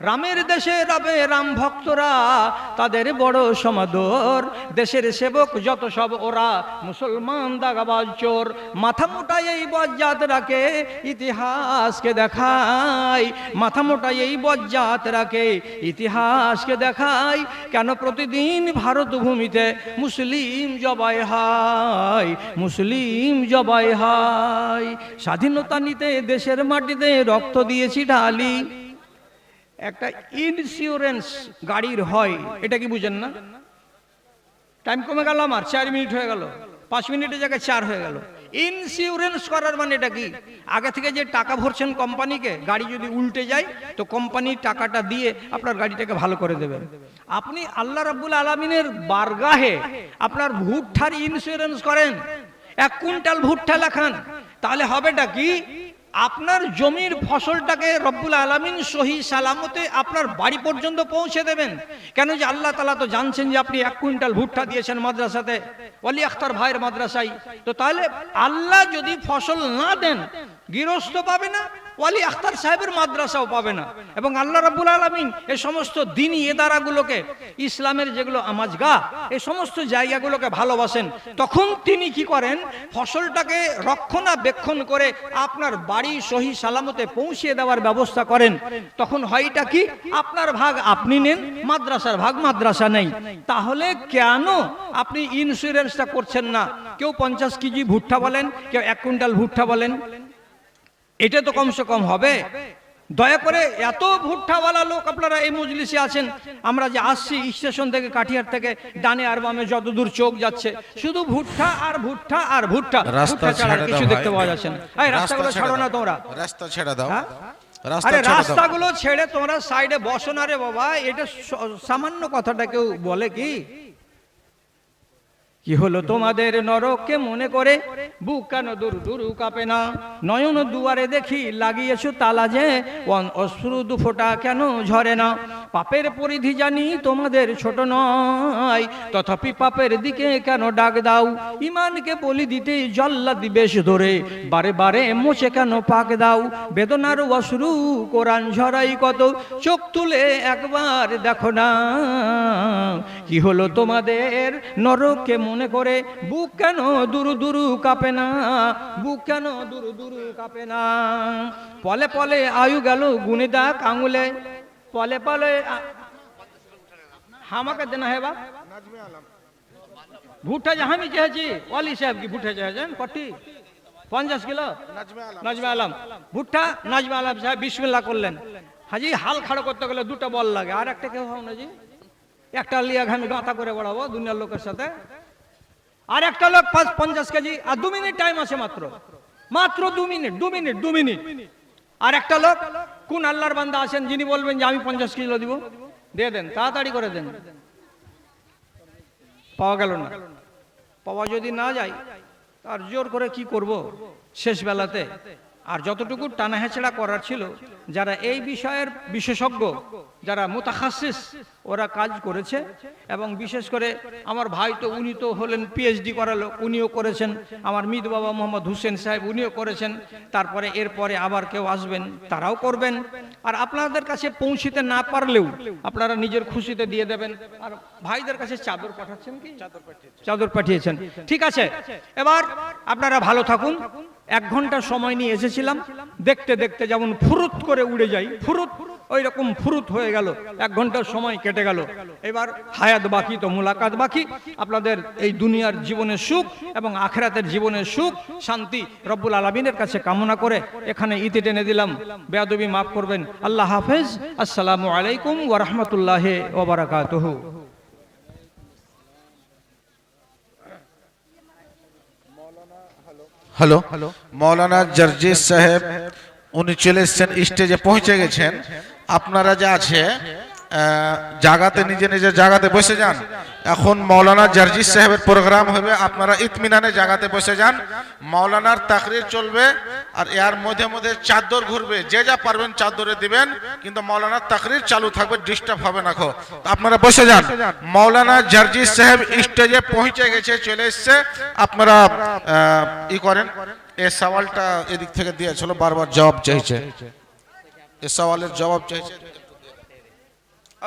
রামের দেশে রবে রাম ভক্তরা, তাদের বড় সমাদর, দেশের সেবক যত সব ওরা মুসলমান দাগাবাজ চোর। মাথা মোটা এই বজ্জাত রাখে, ইতিহাসকে দেখায়, মাথা মোটা এই বজ্জাত রাখে, ইতিহাসকে দেখায়, কেন প্রতিদিন ভারত ভূমিতে মুসলিম জবাই হয়, মুসলিম জবাই হয়। স্বাধীনতা নিতে দেশের মাটিতে রক্ত দিয়েছি ঢালি। একটা ইন্স্যুরেন্স গাড়ির হয়, এটা কি বুঝেন না? টাইম কমে গেল, আমার 4 মিনিট হয়ে গেল, 5 মিনিটের জায়গায় 4 হয়ে গেল। ইন্স্যুরেন্স করার মানে এটা কি? আগে থেকে যে টাকা ভরছেন কোম্পানিকে, গাড়ি যদি উল্টে যায় তো কোম্পানি টাকাটা দিয়ে আপনার গাড়িটাকে ভালো করে দেবেন। আপনি আল্লাহ রাব্বুল আলামিনের বারগাহে আপনার ভুট্টার ইন্স্যুরেন্স করেন, 1 কুইন্টাল ভুট্টা লেখান, তাহলে হবেটা কি? আপনার জমির ফসলটাকে রব্বুল আলামিন সহি সালামতে আপনার বাড়ি পর্যন্ত পৌঁছে দেবেন। কেন যে আল্লাহ তাআলা তো জানছেন যে আপনি 1 কুইন্টাল ভুট্টা দিয়েছেন মাদ্রাসাতে, ওয়ালি আখতার ভাইয়ের মাদ্রাসায়। তো তাহলে আল্লাহ যদি ফসল না দেন, গৃহস্থ পাবে না, ওয়ালি আখতার সাহেবের মাদ্রাসাও পাবে না। এবং আল্লাহ রাব্বুল আলামিন এই সমস্ত দ্বীনি ইদারাগুলোকে, ইসলামের যেগুলো আমাজগাহ, এই সমস্ত জায়গাগুলোকে ভালোবাসেন। তখন তিনি কি করেন? ফসলটাকে রক্ষণাবেক্ষণ করে আপনার বাড়ি সহি সালামতে পৌঁছিয়ে দেওয়ার ব্যবস্থা করেন। তখন হয়টা কি? আপনার ভাগ আপনি নেন, মাদ্রাসার ভাগ মাদ্রাসা নেই। তাহলে কেন আপনি ইন্স্যুরেন্সটা করছেন না? কেউ 50 কেজি ভুট্টা বলেন, কেউ 1 কুইন্টাল ভুট্টা বলেন, এটা তো কমসে কম হবে। দয়া করে এত ভুট্টাওয়ালা লোক আপনারা এই মজলিসে আছেন, আমরা যে আসছি স্টেশন থেকে কাঠিয়ার থেকে ডানে আর বামে যতদূর চোখ যাচ্ছে শুধু ভুট্টা আর ভুট্টা আর ভুট্টা, রাস্তা ভুট্টা ছাড়া ছেড়ে কিছু দাও দেখতে ভাই। পাওয়া যাচ্ছে না। এই রাস্তাগুলো ছাড়ো না তোমরা, রাস্তা ছেড়ে দাও, হ্যাঁ? রাস্তা আরে ছেড়ে দাও। রাস্তাগুলো ছেড়ে তোমরা সাইডে বসো না রে বাবা, এটা সামান্য কথাটা কেউ বলে কি? কি হলো তোমাদের নরককে মনে করে, বুক কেন দুরু দুরু কাঁপে না? নয়ন দুয়ারে দেখি লাগিয়েছো তালা যে, অশ্রু দুফোঁটা কেন ঝরে না? পাপের পরিধি জানি তোমাদের ছোট নয়, তথাপি পাপের দিকে কেন ডাক দাও? ইমানকে বলি দিতে জল্লাদ বেশ ধরে, বারে বারে মোছে কেন পাক দাও? বেদনার অশ্রু কোরআন ঝরাই কত, চোখ তুলে একবার দেখো না। কি হলো তোমাদের নরককে মনে করে, বুক কেন দুরু দুরু কাঁপে না? বুক কেন দুরু দুরু কাঁপে না? পলে পলে আয়ু গেল গুনে দাগ আঙুলে, পলে পলে হামাকে দেনা হে বাপ ভুট্টা যে আমি চেয়েছি ওয়ালি সাহেব কি ভুট্টা চেয়েছেন কটি 50 কিলো নাজমে আলম ভুট্টা, নাজমে আলম সাহেব বিসমিল্লাহ করলেন। হাজি হাল খাড়ো করতে গেলে দুটো বল লাগে, আর একটা কেউ হও না জি, একটা লিয়া আমি গাঁথা করে বড়াবো দুনিয়ার লোকের সাথে, আর একটা লোক 50 কেজি, আর 2 মিনিট টাইম আছে মাত্র, মাত্র 2 মিনিট 2 মিনিট 2 মিনিট। আর একটা লোক কোন আল্লাহর বান্দা আছেন যিনি বলবেন যে আমি 50 কিলো দিব, দিয়ে দেন, তাড়াতাড়ি করে দেন। পাওয়া গেল না, পাওয়া যদি না যায় তার জোর করে কি করব শেষ বেলাতে। আর যতটুকু টানা হেঁচড়া করার ছিল, যারা এই বিষয়ের বিশেষজ্ঞ, যারা মুতাখাসিস, ওরা কাজ করেছে। এবং বিশেষ করে আমার ভাই তো উনি তো হলেন পিএইচডি করা লোক, উনিও করেছেন। আমার মিদ বাবা মোহাম্মদ হুসেন সাহেব উনিও করেছেন। তারপরে এরপরে আবার কেউ আসবেন, তারাও করবেন। আর আপনাদের কাছে পৌঁছিতে না পারলেও আপনারা নিজের খুশিতে দিয়ে দেবেন। আর ভাইদের কাছে চাদর পাঠাচ্ছেন কি? চাদর পাঠিয়েছেন, ঠিক আছে। এবার আপনারা ভালো থাকুন। 1 ঘন্টা সময় নিয়ে এসেছিলাম, দেখতে দেখতে যেমন ফুরুত করে উড়ে যাই, ফুরুত ওই রকম ফুরুত হয়ে গেল, 1 ঘন্টার সময় কেটে গেল। এবার হায়াত বাকি তো মুলাকাত বাকি। আপনাদের এই দুনিয়ার জীবনের সুখ এবং আখিরাতের জীবনের সুখ শান্তি রব্বুল আলামিনের কাছে কামনা করে এখানে ইতি টেনে দিলাম। বেয়াদবি মাফ করবেন। আল্লাহ হাফেজ। আসসালামু আলাইকুম ওয়া রাহমাতুল্লাহি ওয়া বারাকাতুহু। হ্যালো, মৌলানা জার্জিস সাহেব উনি চলে এসেছেন, স্টেজে পৌঁছে গেছেন। আপনারা যা আছে জায়গাতে নিজে নিজে জায়গাতে বসে যান। এখন মৌলানা জার্জিস সাহেবের প্রোগ্রাম হবে, আপনারা ইতমিনানে জায়গাতে বসে যান। মৌলানার তাকরির চলবে, আর এর মধ্যে মধ্যে চাদর ঘুরবে, যে যা পারবেন চাদরে দিবেন, কিন্তু মৌলানার তাকরির চালু থাকবে, ডিস্টার্ব হবে না। আপনারা বসে যান। মৌলানা জার্জিস সাহেব স্টেজে পৌঁছে গেছে, চলে এসছে। আপনারা ই করেন। এই সওয়ালটা এদিক থেকে দিয়েছিল, বারবার জবাব চাইছে, এই সওয়ালের জবাব চাইছে।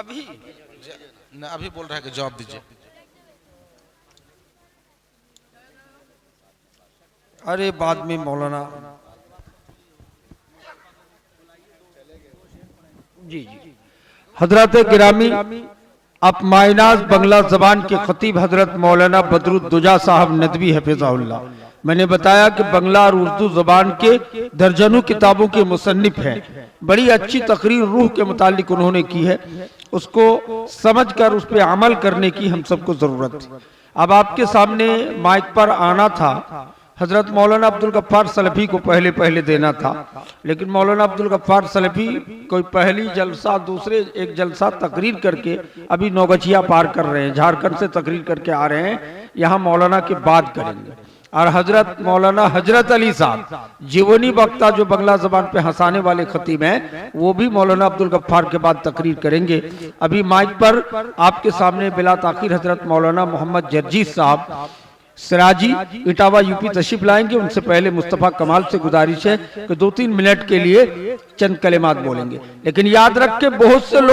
अभी ना, अभी बोल रहा है कि जवाब दीजिए। अरे बाद में मौलाना जी हजरत गिरामी आप मायनाज बंगला जबान के खतीब हजरत मौलाना बदरुद्दुजा साहब नदवी हफिज़हुल्लाह, मैंने बताया कि बंगला और उर्दू जबान के दर्जनों किताबों के मुसन्निफ हैं। बड़ी अच्छी तकरीर रूह के मुतालिक उन्होंने की है, उसको समझकर उस पर अमल करने की हम सबको जरूरत है। अब आपके सामने माइक पर आना था, हजरत मौलाना अब्दुल गफ्फार सलफी को पहले देना था, लेकिन मौलाना अब्दुल गफ्फार सलफी कोई पहली जलसा दूसरे एक जलसा तकरीर करके अभी नौगछिया पार कर रहे हैं, झारखंड से तकरीर करके आ रहे हैं, यहाँ मौलाना के बाद करेंगे। और हजरत मौलाना हजरत अली साहब जीवनी वक्ता जो बंगला जबान पे हंसाने वाले खतीब हैं, वो भी मौलाना अब्दुल गफ्फार के बाद तकरीर करेंगे। अभी माइक पर आपके सामने बिला ताखीर हजरत मौलाना मोहम्मद जर्जीस साहब सिराजी इटावा यूपी तशरीफ लाएंगे। उनसे पहले मुस्तफ़ा कमाल से गुजारिश है कि 2-3 मिनट के लिए चंद कलिमात बोलेंगे, लेकिन याद रख के बहुत से लोग